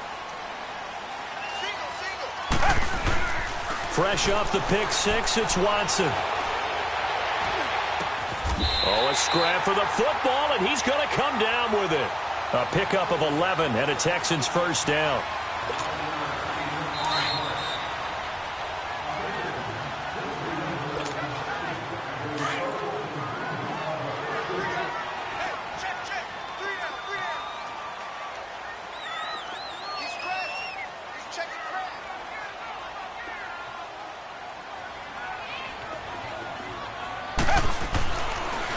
Fresh off the pick-6, it's Watson. Oh, a scrap for the football, and he's going to come down with it. A pickup of 11 and a Texans 1st down.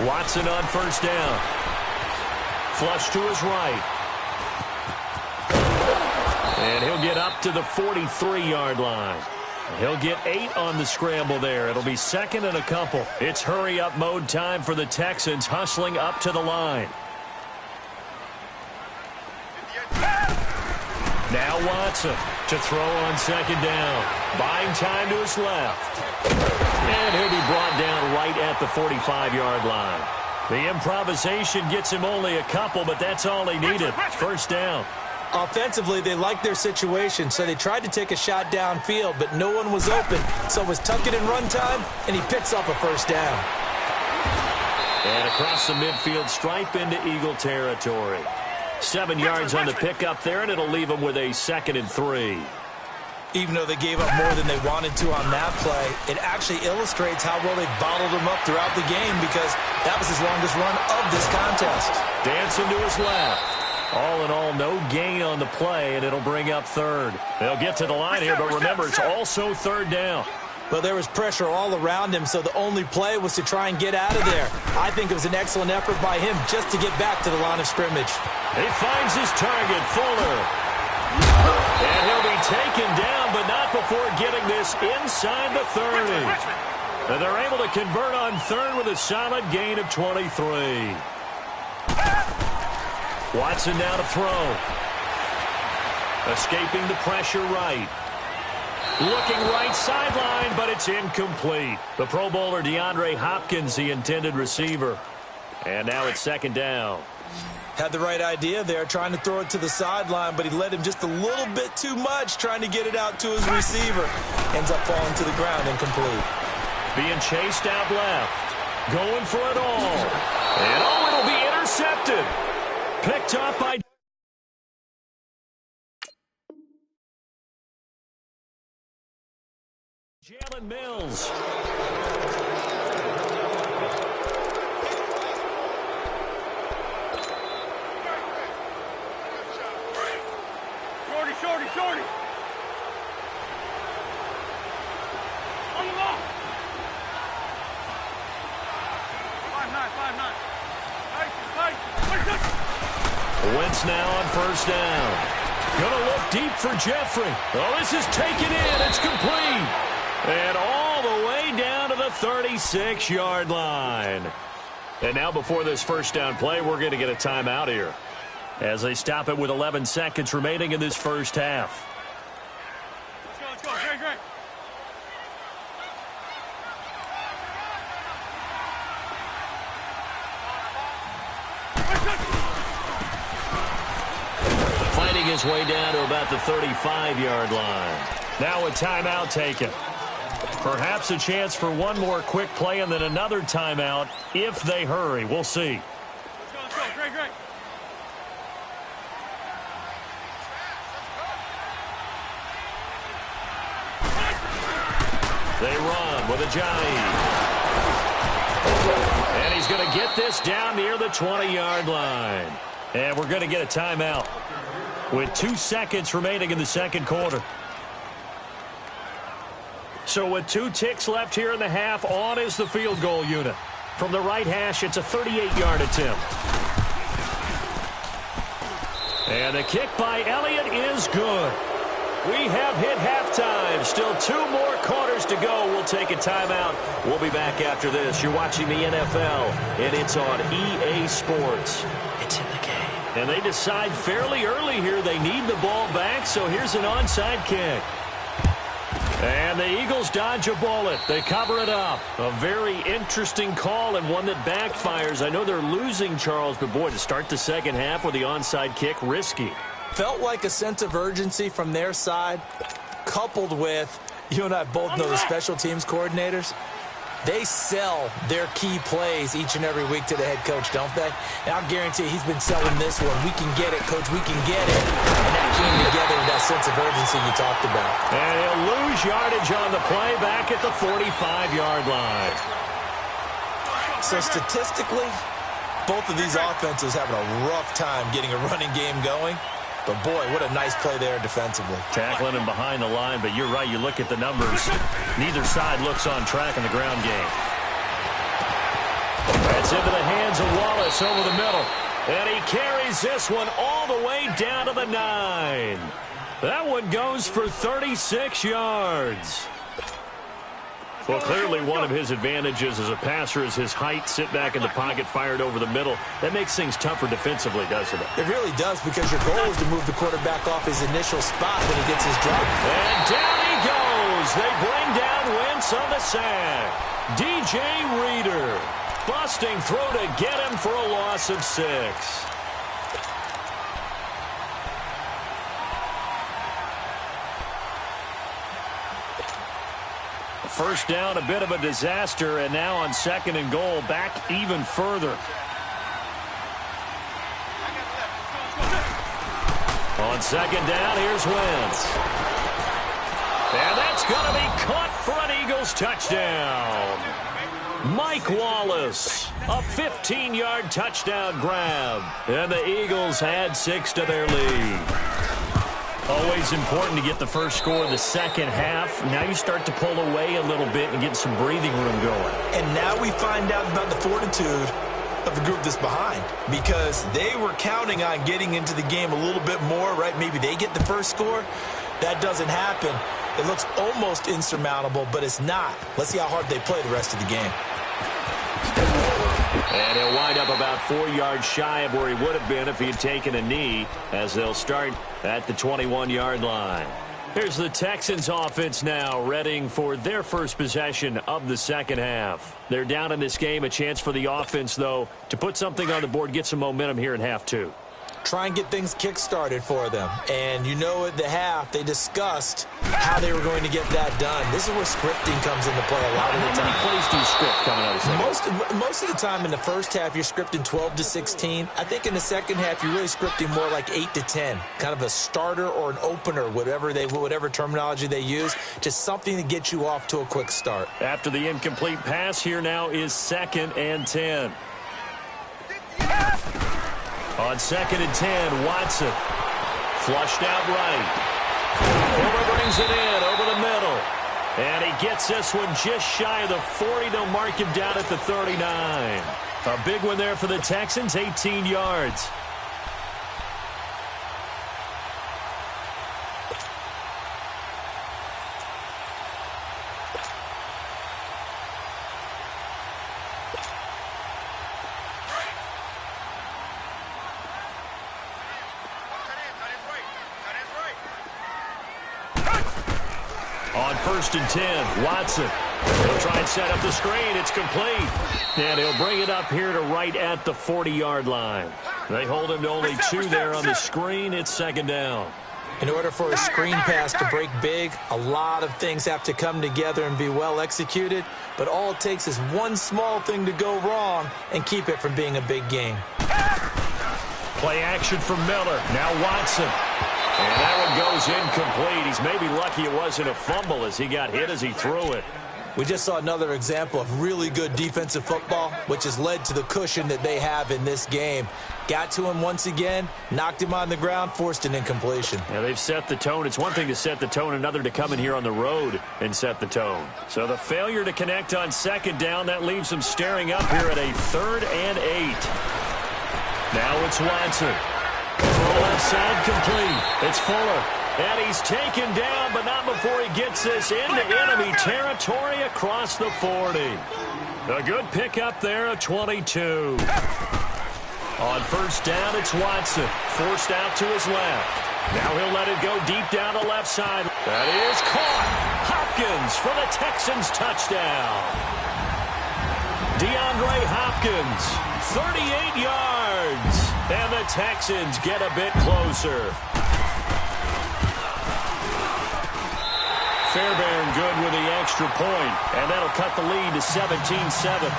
Watson on 1st down. Flush to his right. And he'll get up to the 43-yard line. He'll get 8 on the scramble there. It'll be 2nd and a couple. It's hurry-up mode time for the Texans, hustling up to the line. Now Watson to throw on 2nd down. Buying time to his left. And he'll be brought down right at the 45-yard line. The improvisation gets him only a couple, but that's all he needed. First down. Offensively, they liked their situation, so they tried to take a shot downfield, but no one was open. So it was tuck it in run time, and he picks up a first down. And across the midfield stripe into Eagle territory. 7 yards on the pickup there, and it'll leave him with a 2nd and 3. Even though they gave up more than they wanted to on that play, it actually illustrates how well they bottled him up throughout the game because that was his longest run of this contest. Dancing to his left. All in all, no gain on the play, and it'll bring up 3rd. They'll get to the line here, but remember, it's also 3rd down. Well, there was pressure all around him, so the only play was to try and get out of there. I think it was an excellent effort by him just to get back to the line of scrimmage. He finds his target, Fuller. And he'll be taken down, but not before getting this inside the 30. And they're able to convert on 3rd with a solid gain of 23. Watson now to throw. Escaping the pressure right. Looking right sideline, but it's incomplete. The Pro Bowler DeAndre Hopkins, the intended receiver. And now it's 2nd down. Had the right idea there, trying to throw it to the sideline, but he led him just a little bit too much, trying to get it out to his receiver. Ends up falling to the ground, incomplete. Being chased out left. Going for it all. And it'll be intercepted. Picked up by Jalen Mills. Shorty. On the ball. 5-9. Wentz now on 1st down. Gonna look deep for Jeffrey. Oh, this is taken in. It's complete. And all the way down to the 36-yard line. And now before this 1st down play, we're going to get a timeout here, as they stop it with 11 seconds remaining in this first half. Let's go. Great. Fighting his way down to about the 35-yard line. Now a timeout taken. Perhaps a chance for one more quick play and then another timeout if they hurry. We'll see. Let's go. Great. They run with Ajayi. And he's going to get this down near the 20-yard line. And we're going to get a timeout with 2 seconds remaining in the 2nd quarter. So with 2 ticks left here in the half, on is the field goal unit. From the right hash, it's a 38-yard attempt. And the kick by Elliott is good. We have hit halftime. Still 2 more quarters to go. We'll take a timeout. We'll be back after this. You're watching the NFL, and it's on EA Sports. It's in the game. And they decide fairly early here they need the ball back, so here's an onside kick. And the Eagles dodge a bullet. They cover it up. A very interesting call and one that backfires. I know they're losing, Charles, but boy, to start the 2nd half with the onside kick, risky. Felt like a sense of urgency from their side, coupled with, you and I both know the special teams coordinators. They sell their key plays each and every week to the head coach, don't they? And I'll guarantee he's been selling this one. We can get it, coach. We can get it. And that came together with that sense of urgency you talked about. And he'll lose yardage on the play back at the 45-yard line. So statistically, both of these offenses having a rough time getting a running game going. But, boy, what a nice play there defensively. Tackling him behind the line, but you're right. You look at the numbers. Neither side looks on track in the ground game. That's into the hands of Wallace over the middle. And he carries this one all the way down to the 9. That one goes for 36 yards. Well, clearly one of his advantages as a passer is his height. Sit back in the pocket, fired over the middle. That makes things tougher defensively, doesn't it? It really does, because your goal is to move the quarterback off his initial spot when he gets his drop. And down he goes. They bring down Wentz on the sack. DJ Reader. busting through to get him for a loss of 6. First down, a bit of a disaster, and now on 2nd and goal, back even further. On 2nd down, here's Wentz. And that's going to be caught for an Eagles touchdown. Mike Wallace, a 15-yard touchdown grab. And the Eagles add 6 to their lead. Always important to get the first score of the second half. Now you start to pull away a little bit and get some breathing room going. And now we find out about the fortitude of the group that's behind, because they were counting on getting into the game a little bit more, right? Maybe they get the first score. That doesn't happen. It looks almost insurmountable, but it's not. Let's see how hard they play the rest of the game. And he'll wind up about 4 yards shy of where he would have been if he had taken a knee, as they'll start at the 21-yard line. Here's the Texans offense now, readying for their first possession of the second half. They're down in this game. A chance for the offense, though, to put something on the board, get some momentum here in half 2. Try and get things kick-started for them. And you know at the half, they discussed how they were going to get that done. This is where scripting comes into play a lot of the time. How many plays do you script coming out of the second? Most of the time in the first half, you're scripting 12 to 16. I think in the second half, you're really scripting more like 8 to 10. Kind of a starter or an opener, whatever terminology they use. Just something to get you off to a quick start. After the incomplete pass, here now is 2nd and 10. On 2nd and 10, Watson. Flushed out right. Fuller brings it in over the middle. And he gets this one just shy of the 40. They'll mark him down at the 39. A big one there for the Texans, 18 yards. On 1st and 10, Watson. He'll try and set up the screen. It's complete. And he'll bring it up here to right at the 40-yard line. They hold him to only 2 there on the screen. It's 2nd down. In order for a screen pass to break big, a lot of things have to come together and be well executed. But all it takes is one small thing to go wrong and keep it from being a big game. Play action from Miller. Now Watson. And that one goes incomplete. He's maybe lucky it wasn't a fumble as he got hit as he threw it. We just saw another example of really good defensive football, which has led to the cushion that they have in this game. Got to him once again, knocked him on the ground, forced an incompletion. Yeah, they've set the tone. It's one thing to set the tone, another to come in here on the road and set the tone. So the failure to connect on 2nd down, that leaves them staring up here at a 3rd and 8. Now it's Watson. Throw left side complete. It's Fuller. And he's taken down, but not before he gets this into enemy territory across the 40. A good pickup there of 22. On 1st down, it's Watson. Forced out to his left. Now he'll let it go deep down the left side. That is caught. Hopkins for the Texans touchdown. DeAndre Hopkins, 38 yards. And the Texans get a bit closer. Fairbairn good with the extra point, and that'll cut the lead to 17-7.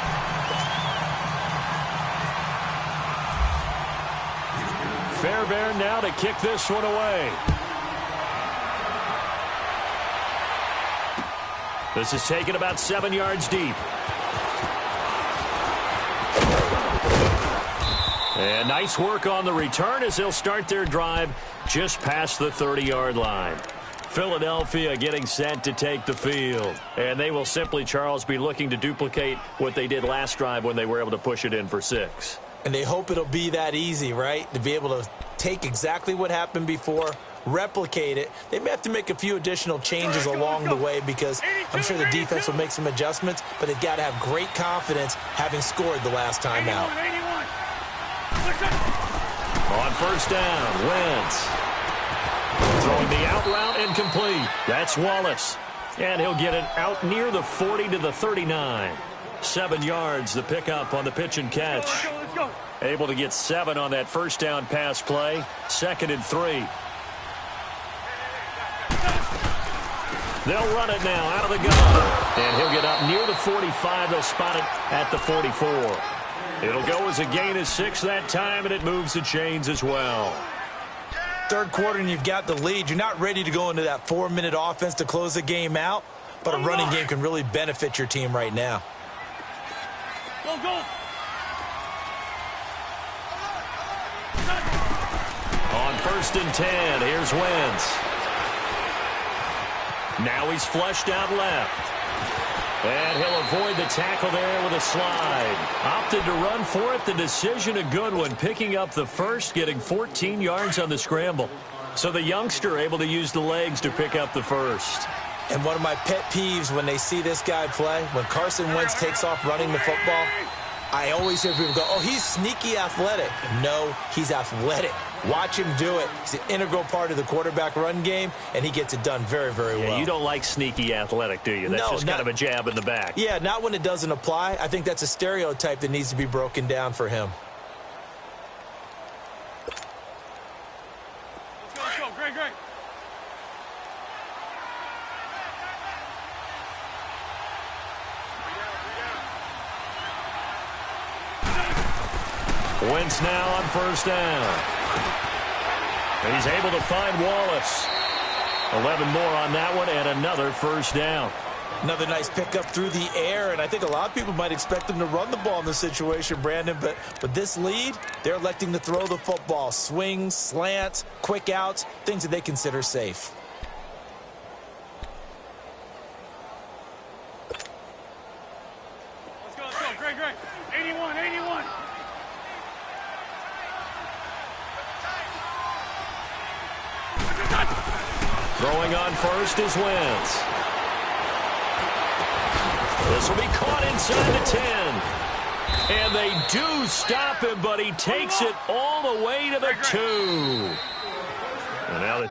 Fairbairn now to kick this one away. This is taken about 7 yards deep. And nice work on the return as they'll start their drive just past the 30-yard line. Philadelphia getting set to take the field. And they will simply, Charles, be looking to duplicate what they did last drive when they were able to push it in for 6. And they hope it'll be that easy, right? To be able to take exactly what happened before, replicate it. They may have to make a few additional changes along the way because I'm sure the defense will make some adjustments, but they've got to have great confidence having scored the last time out. On 1st down, Wentz. Throwing the out route incomplete. That's Wallace. And he'll get it out near the 40 to the 39. 7 yards, the pickup on the pitch and catch. Let's go. Able to get 7 on that first down pass play. 2nd and 3. They'll run it now out of the gun. And he'll get up near the 45. They'll spot it at the 44. It'll go as a gain of 6 that time, and it moves the chains as well. Third quarter, and you've got the lead. You're not ready to go into that 4-minute offense to close the game out, but a running game can really benefit your team right now. Go. On 1st and 10, here's Wentz. Now he's flushed out left. And he'll avoid the tackle there with a slide. Opted to run for it. The decision a good one. Picking up the first, getting 14 yards on the scramble. So the youngster able to use the legs to pick up the first. And one of my pet peeves when they see this guy play, when Carson Wentz takes off running the football, I always hear people go, oh, he's sneaky athletic. No, he's athletic. Watch him do it. He's an integral part of the quarterback run game, and he gets it done very, very well. You don't like sneaky athletic, do you? That's just kind of a jab in the back. Yeah, not when it doesn't apply. I think that's a stereotype that needs to be broken down for him. Let's go. Great. Wentz now on 1st down. And he's able to find Wallace. 11 more on that one and another 1st down. Another nice pickup through the air, and I think a lot of people might expect them to run the ball in this situation, Brandon, but with this lead, they're electing to throw the football. Swings, slants, quick outs, things that they consider safe. Let's go. Great. 81. Throwing on 1st is Wentz. This will be caught inside the 10. And they do stop him, but he takes it all the way to the 2. And now the